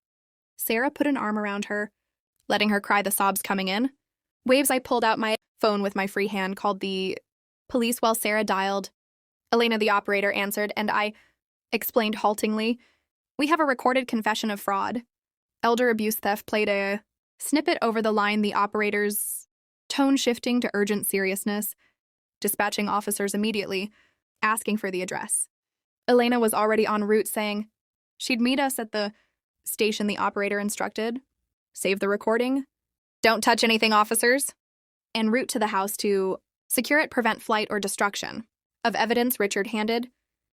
Sarah put an arm around her, letting her cry, the sobs coming in. Waves. I pulled out my phone with my free hand, called the police while Sarah dialed. Elena, the operator, answered, and I explained haltingly, "We have a recorded confession of fraud. Elder abuse theft," played a snippet over the line, the operator's tone shifting to urgent seriousness, dispatching officers immediately, asking for the address. Elena was already en route, saying she'd meet us at the station. The operator instructed, "Save the recording. Don't touch anything, officers." En route to the house to secure it, prevent flight or destruction of evidence. Richard handed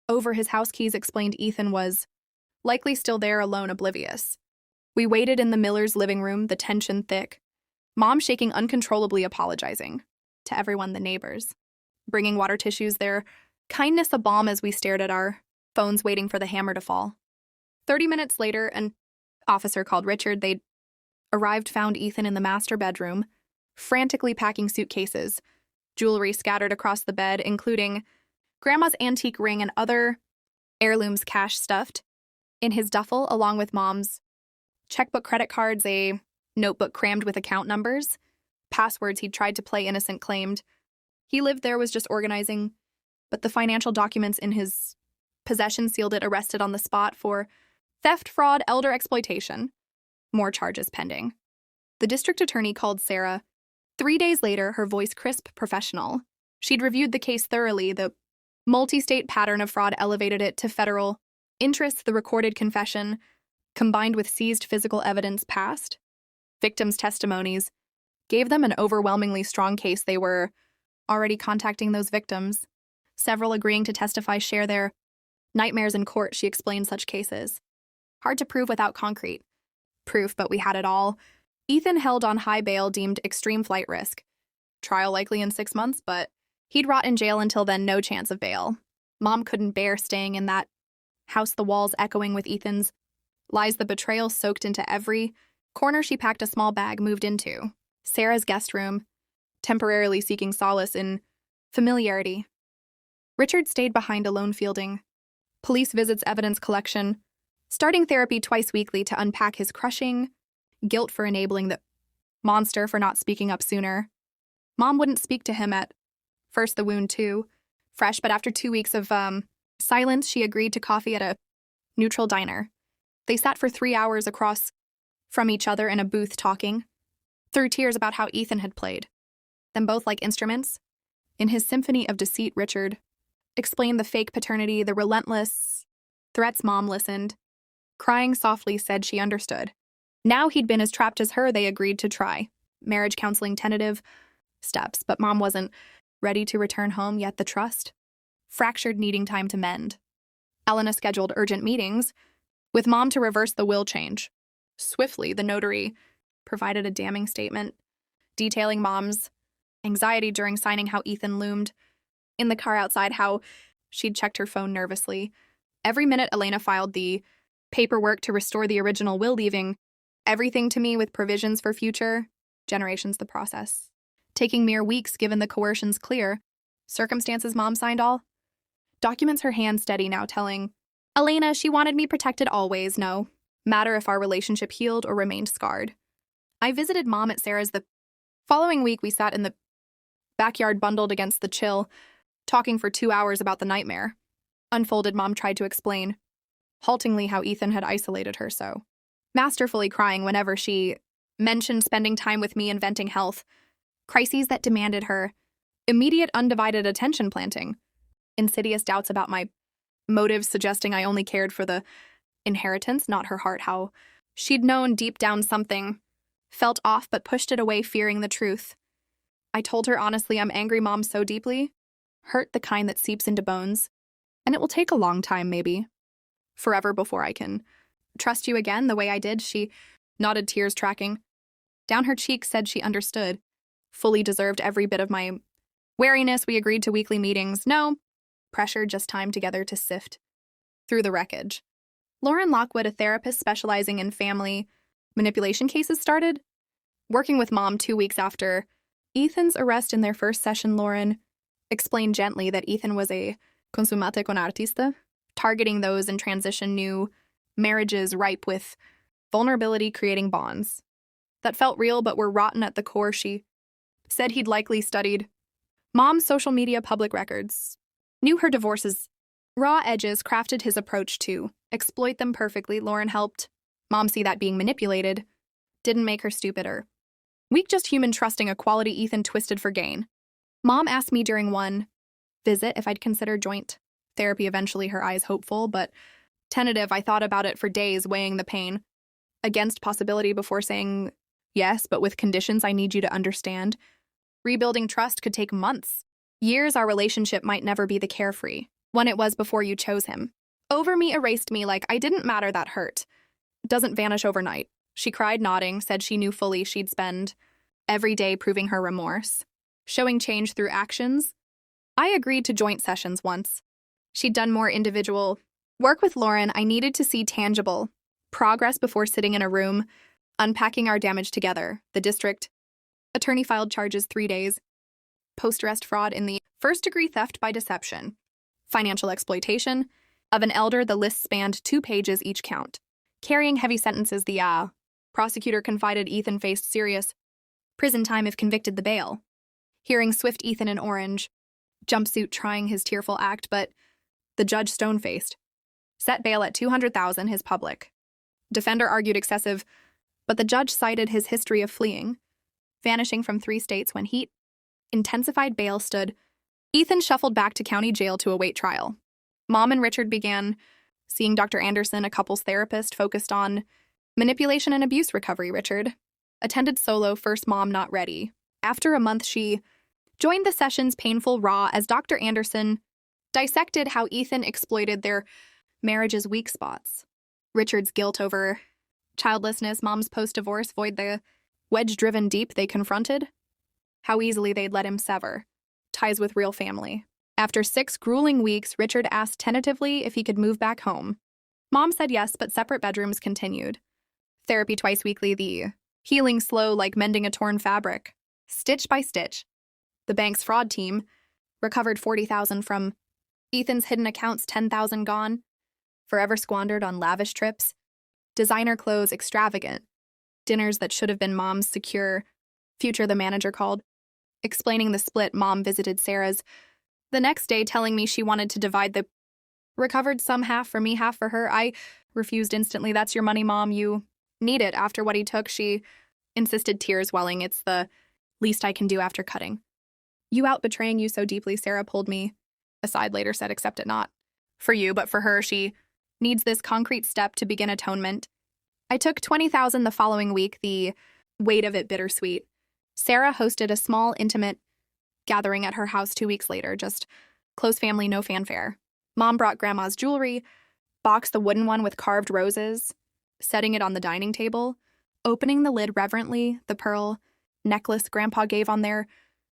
over his house keys, explained Ethan was likely still there, alone, oblivious. We waited in the Millers' living room, the tension thick. Mom shaking uncontrollably, apologizing to everyone, the neighbors, bringing water tissues, their kindness a balm, as we stared at our phones waiting for the hammer to fall. 30 minutes later, an officer called Richard. They'd arrived, found Ethan in the master bedroom, frantically packing suitcases, jewelry scattered across the bed, including Grandma's antique ring and other heirlooms, cash stuffed in his duffel, along with Mom's checkbook, credit cards, a notebook crammed with account numbers, passwords he'd tried to play innocent, claimed He lived there, was just organizing, but the financial documents in his possession sealed it, arrested on the spot for theft, fraud, elder exploitation. More charges pending. The district attorney called Sarah. 3 days later, her voice crisp, professional. She'd reviewed the case thoroughly. The multi-state pattern of fraud elevated it to federal interest. The recorded confession, combined with seized physical evidence past victims' testimonies, gave them an overwhelmingly strong case. They were already contacting those victims, several agreeing to testify, share their nightmares in court. She explained such cases. Hard to prove without concrete proof, but we had it all. Ethan held on high bail, deemed extreme flight risk. Trial likely in 6 months, but he'd rot in jail until then, no chance of bail. Mom couldn't bear staying in that house, the walls echoing with Ethan's lies, the betrayal soaked into every corner. She packed a small bag, moved into Sarah's guest room, temporarily seeking solace in familiarity. Richard stayed behind alone, fielding police visits, evidence collection, starting therapy twice weekly to unpack his crushing guilt for enabling the monster, for not speaking up sooner. Mom wouldn't speak to him at first, the wound too fresh, but after 2 weeks of silence, she agreed to coffee at a neutral diner. They sat for 3 hours across from each other in a booth, talking through tears about how Ethan had played them both like instruments. In his symphony of deceit, Richard explained the fake paternity, the relentless threats. Mom listened, crying softly, said she understood. Now he'd been as trapped as her. They agreed to try marriage counseling, tentative steps, but Mom wasn't ready to return home yet. The trust fractured, needing time to mend. Elena scheduled urgent meetings with Mom to reverse the will change. Swiftly, the notary provided a damning statement detailing Mom's anxiety during signing, how Ethan loomed in the car outside, how she'd checked her phone nervously. Every minute, Elena filed the paperwork to restore the original will, leaving everything to me with provisions for future generations. The process taking mere weeks, given the coercion's clear circumstances. Mom signed all documents, her hand steady now, telling Elena she wanted me protected always, no matter if our relationship healed or remained scarred. I visited Mom at Sarah's the following week. We sat in the backyard, bundled against the chill, talking for 2 hours about the nightmare unfolded. Mom tried to explain haltingly how Ethan had isolated her so masterfully, crying whenever she mentioned spending time with me, inventing health crises that demanded her immediate undivided attention, planting insidious doubts about my motives, suggesting I only cared for the inheritance, not her heart. How she'd known deep down something felt off, but pushed it away, fearing the truth. I told her honestly, I'm angry, Mom, so deeply hurt, the kind that seeps into bones, and it will take a long time, maybe forever, before I can trust you again the way I did. She nodded, tears tracking down her cheeks, said she understood, fully deserved every bit of my wariness. We agreed to weekly meetings. No pressure, just time together to sift through the wreckage. Lauren Lockwood, a therapist specializing in family manipulation cases, started working with Mom 2 weeks after Ethan's arrest. In their first session, Lauren explained gently that Ethan was a consumate con artista, targeting those in transition, new marriages ripe with vulnerability, creating bonds that felt real but were rotten at the core. She said he'd likely studied Mom's social media, public records, knew her divorce's raw edges, crafted his approach to exploit them perfectly. Lauren helped Mom see that being manipulated didn't make her stupid or weak, just human, trusting a quality Ethan twisted for gain. Mom asked me during one visit if I'd consider joint therapy eventually, her eyes hopeful but tentative. I thought about it for days, weighing the pain against possibility before saying yes, but with conditions. I need you to understand. Rebuilding trust could take months, years. Our relationship might never be the carefree one it was before you chose him. Over me, erased me like I didn't matter. That hurt doesn't vanish overnight. She cried, nodding, said she knew fully she'd spend every day proving her remorse, showing change through actions. I agreed to joint sessions once. She'd done more individual work with Lauren. I needed to see tangible progress before sitting in a room, unpacking our damage together. The district attorney filed charges 3 days post-arrest: fraud in the first-degree, theft by deception, financial exploitation of an elder. The list spanned 2 pages each count, carrying heavy sentences. The prosecutor confided Ethan faced serious prison time if convicted. The bail Hearing swift Ethan in orange, jumpsuit trying his tearful act, but the judge stone-faced. Set bail at $200,000, his public. Defender argued excessive, but the judge cited his history of fleeing, vanishing from 3 states when heat intensified. Bail stood. Ethan shuffled back to county jail to await trial. Mom and Richard began seeing Dr. Anderson, a couples therapist focused on manipulation and abuse recovery. Richard attended solo, first mom not ready. After a month, she joined the sessions painful raw as Dr. Anderson dissected how Ethan exploited their marriage's weak spots. Richard's guilt over childlessness, mom's post-divorce void, the wedge driven deep they confronted, how easily they'd let him sever ties with real family. After 6 grueling weeks, Richard asked tentatively if he could move back home. Mom said yes, but separate bedrooms continued. Therapy twice weekly, the healing slow like mending a torn fabric. Stitch by stitch. The bank's fraud team recovered $40,000 from Ethan's hidden accounts, $10,000 gone, forever squandered on lavish trips, designer clothes extravagant, dinners that should have been mom's secure. Future, the manager called. Explaining the split, mom visited Sarah's the next day, telling me she wanted to divide the recovered sum, half for me, half for her. I refused instantly. That's your money, Mom. You need it after what he took, she insisted, tears welling. It's the least I can do after cutting you out, betraying you so deeply. Sarah pulled me aside later, said, accept it not for you, but for her. She needs this concrete step to begin atonement. I took $20,000 the following week, the weight of it bittersweet. Sarah hosted a small, intimate gathering at her house 2 weeks later, just close family, no fanfare. Mom brought grandma's jewelry, boxed the wooden one with carved roses, setting it on the dining table, opening the lid reverently, the pearl necklace grandpa gave on their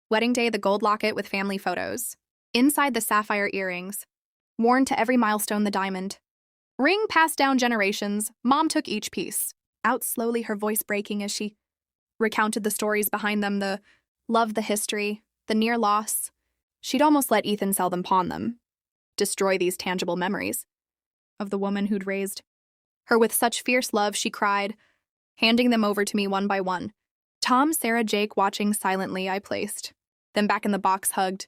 wedding day, the gold locket with family photos. Inside, the sapphire earrings, worn to every milestone, the diamond ring passed down generations. Mom took each piece out slowly, her voice breaking as she recounted the stories behind them, the love, the history, the near loss. She'd almost let Ethan sell them, pawn them, destroy these tangible memories of the woman who'd raised her with such fierce love, she cried, handing them over to me one by one. Tom, Sarah, Jake watching silently, I placed them back in the box, hugged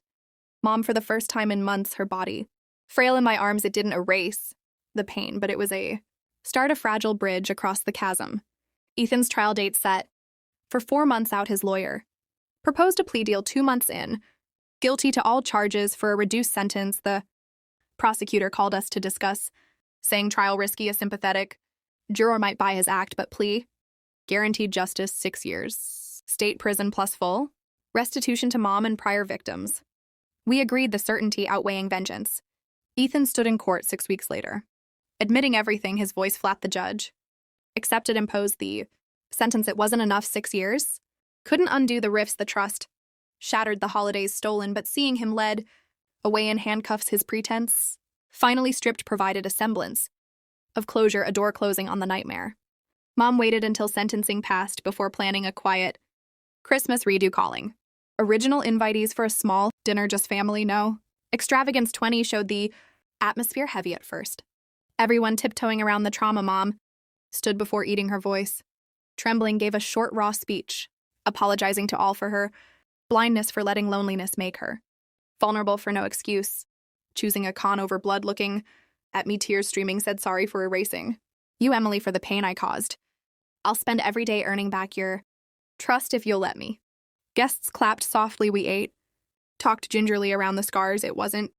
Mom for the first time in months, her body frail in my arms. It didn't erase the pain, but it was a start, a fragile bridge across the chasm. Ethan's trial date set for 4 months out. His lawyer proposed a plea deal 2 months in, guilty to all charges for a reduced sentence. The prosecutor called us to discuss, saying trial risky, a sympathetic juror might buy his act, but plea guaranteed justice, 6 years, state prison plus full restitution to Mom and prior victims. We agreed, the certainty outweighing vengeance. Ethan stood in court 6 weeks later, admitting everything, his voice flat. The judge accepted, imposed the sentence. It wasn't enough, 6 years. Couldn't undo the rifts, the trust shattered, the holidays stolen, but seeing him led away in handcuffs, his pretense finally stripped, provided a semblance of closure, a door closing on the nightmare. Mom waited until sentencing passed before planning a quiet Christmas redo, calling original invitees for a small dinner, just family, no extravagance. 20 showed the atmosphere heavy at first. Everyone tiptoeing around the trauma. Mom stood before eating, her voice trembling, gave a short, raw speech, apologizing to all for her blindness, for letting loneliness make her vulnerable, for no excuse, choosing a con over blood. Looking at me, tears streaming, said, sorry for erasing you, Emily, for the pain I caused. I'll spend every day earning back your trust if you'll let me. Guests clapped softly. We ate, talked gingerly around the scars. It wasn't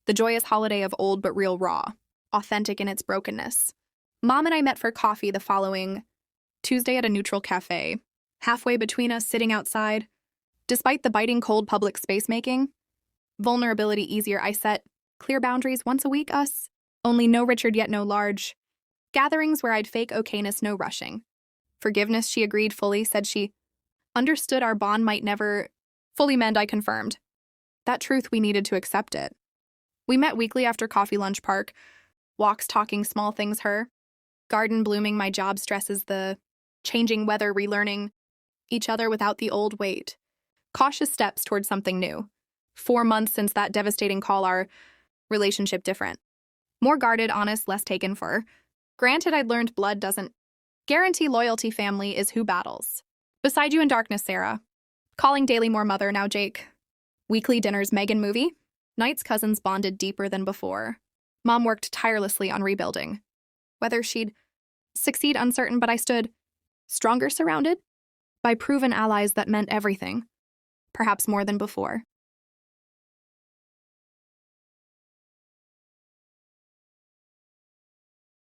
the joyous holiday of old, but real, raw, authentic in its brokenness. Mom and I met for coffee the following Tuesday at a neutral cafe, halfway between us, sitting outside. Despite the biting cold public space making vulnerability easier, I set clear boundaries. Once a week, us only, no Richard, yet no large gatherings where I'd fake okayness, no rushing. Forgiveness, she agreed fully, said she understood our bond might never fully mend. I confirmed that truth, we needed to accept it. We met weekly after coffee, lunch, park walks, talking small things, her garden blooming, my job stresses, the changing weather, relearning each other without the old weight. Cautious steps towards something new. 4 months since that devastating call, our relationship different. More guarded, honest, less taken for granted. I'd learned blood doesn't guarantee loyalty. Family is who battles beside you in darkness. Sarah Calling daily more mother now, Jake. Weekly dinners, Megan movie. Nights cousins bonded deeper than before. Mom worked tirelessly on rebuilding. Whether she'd succeed, uncertain, but I stood stronger, surrounded by proven allies that meant everything, perhaps more than before.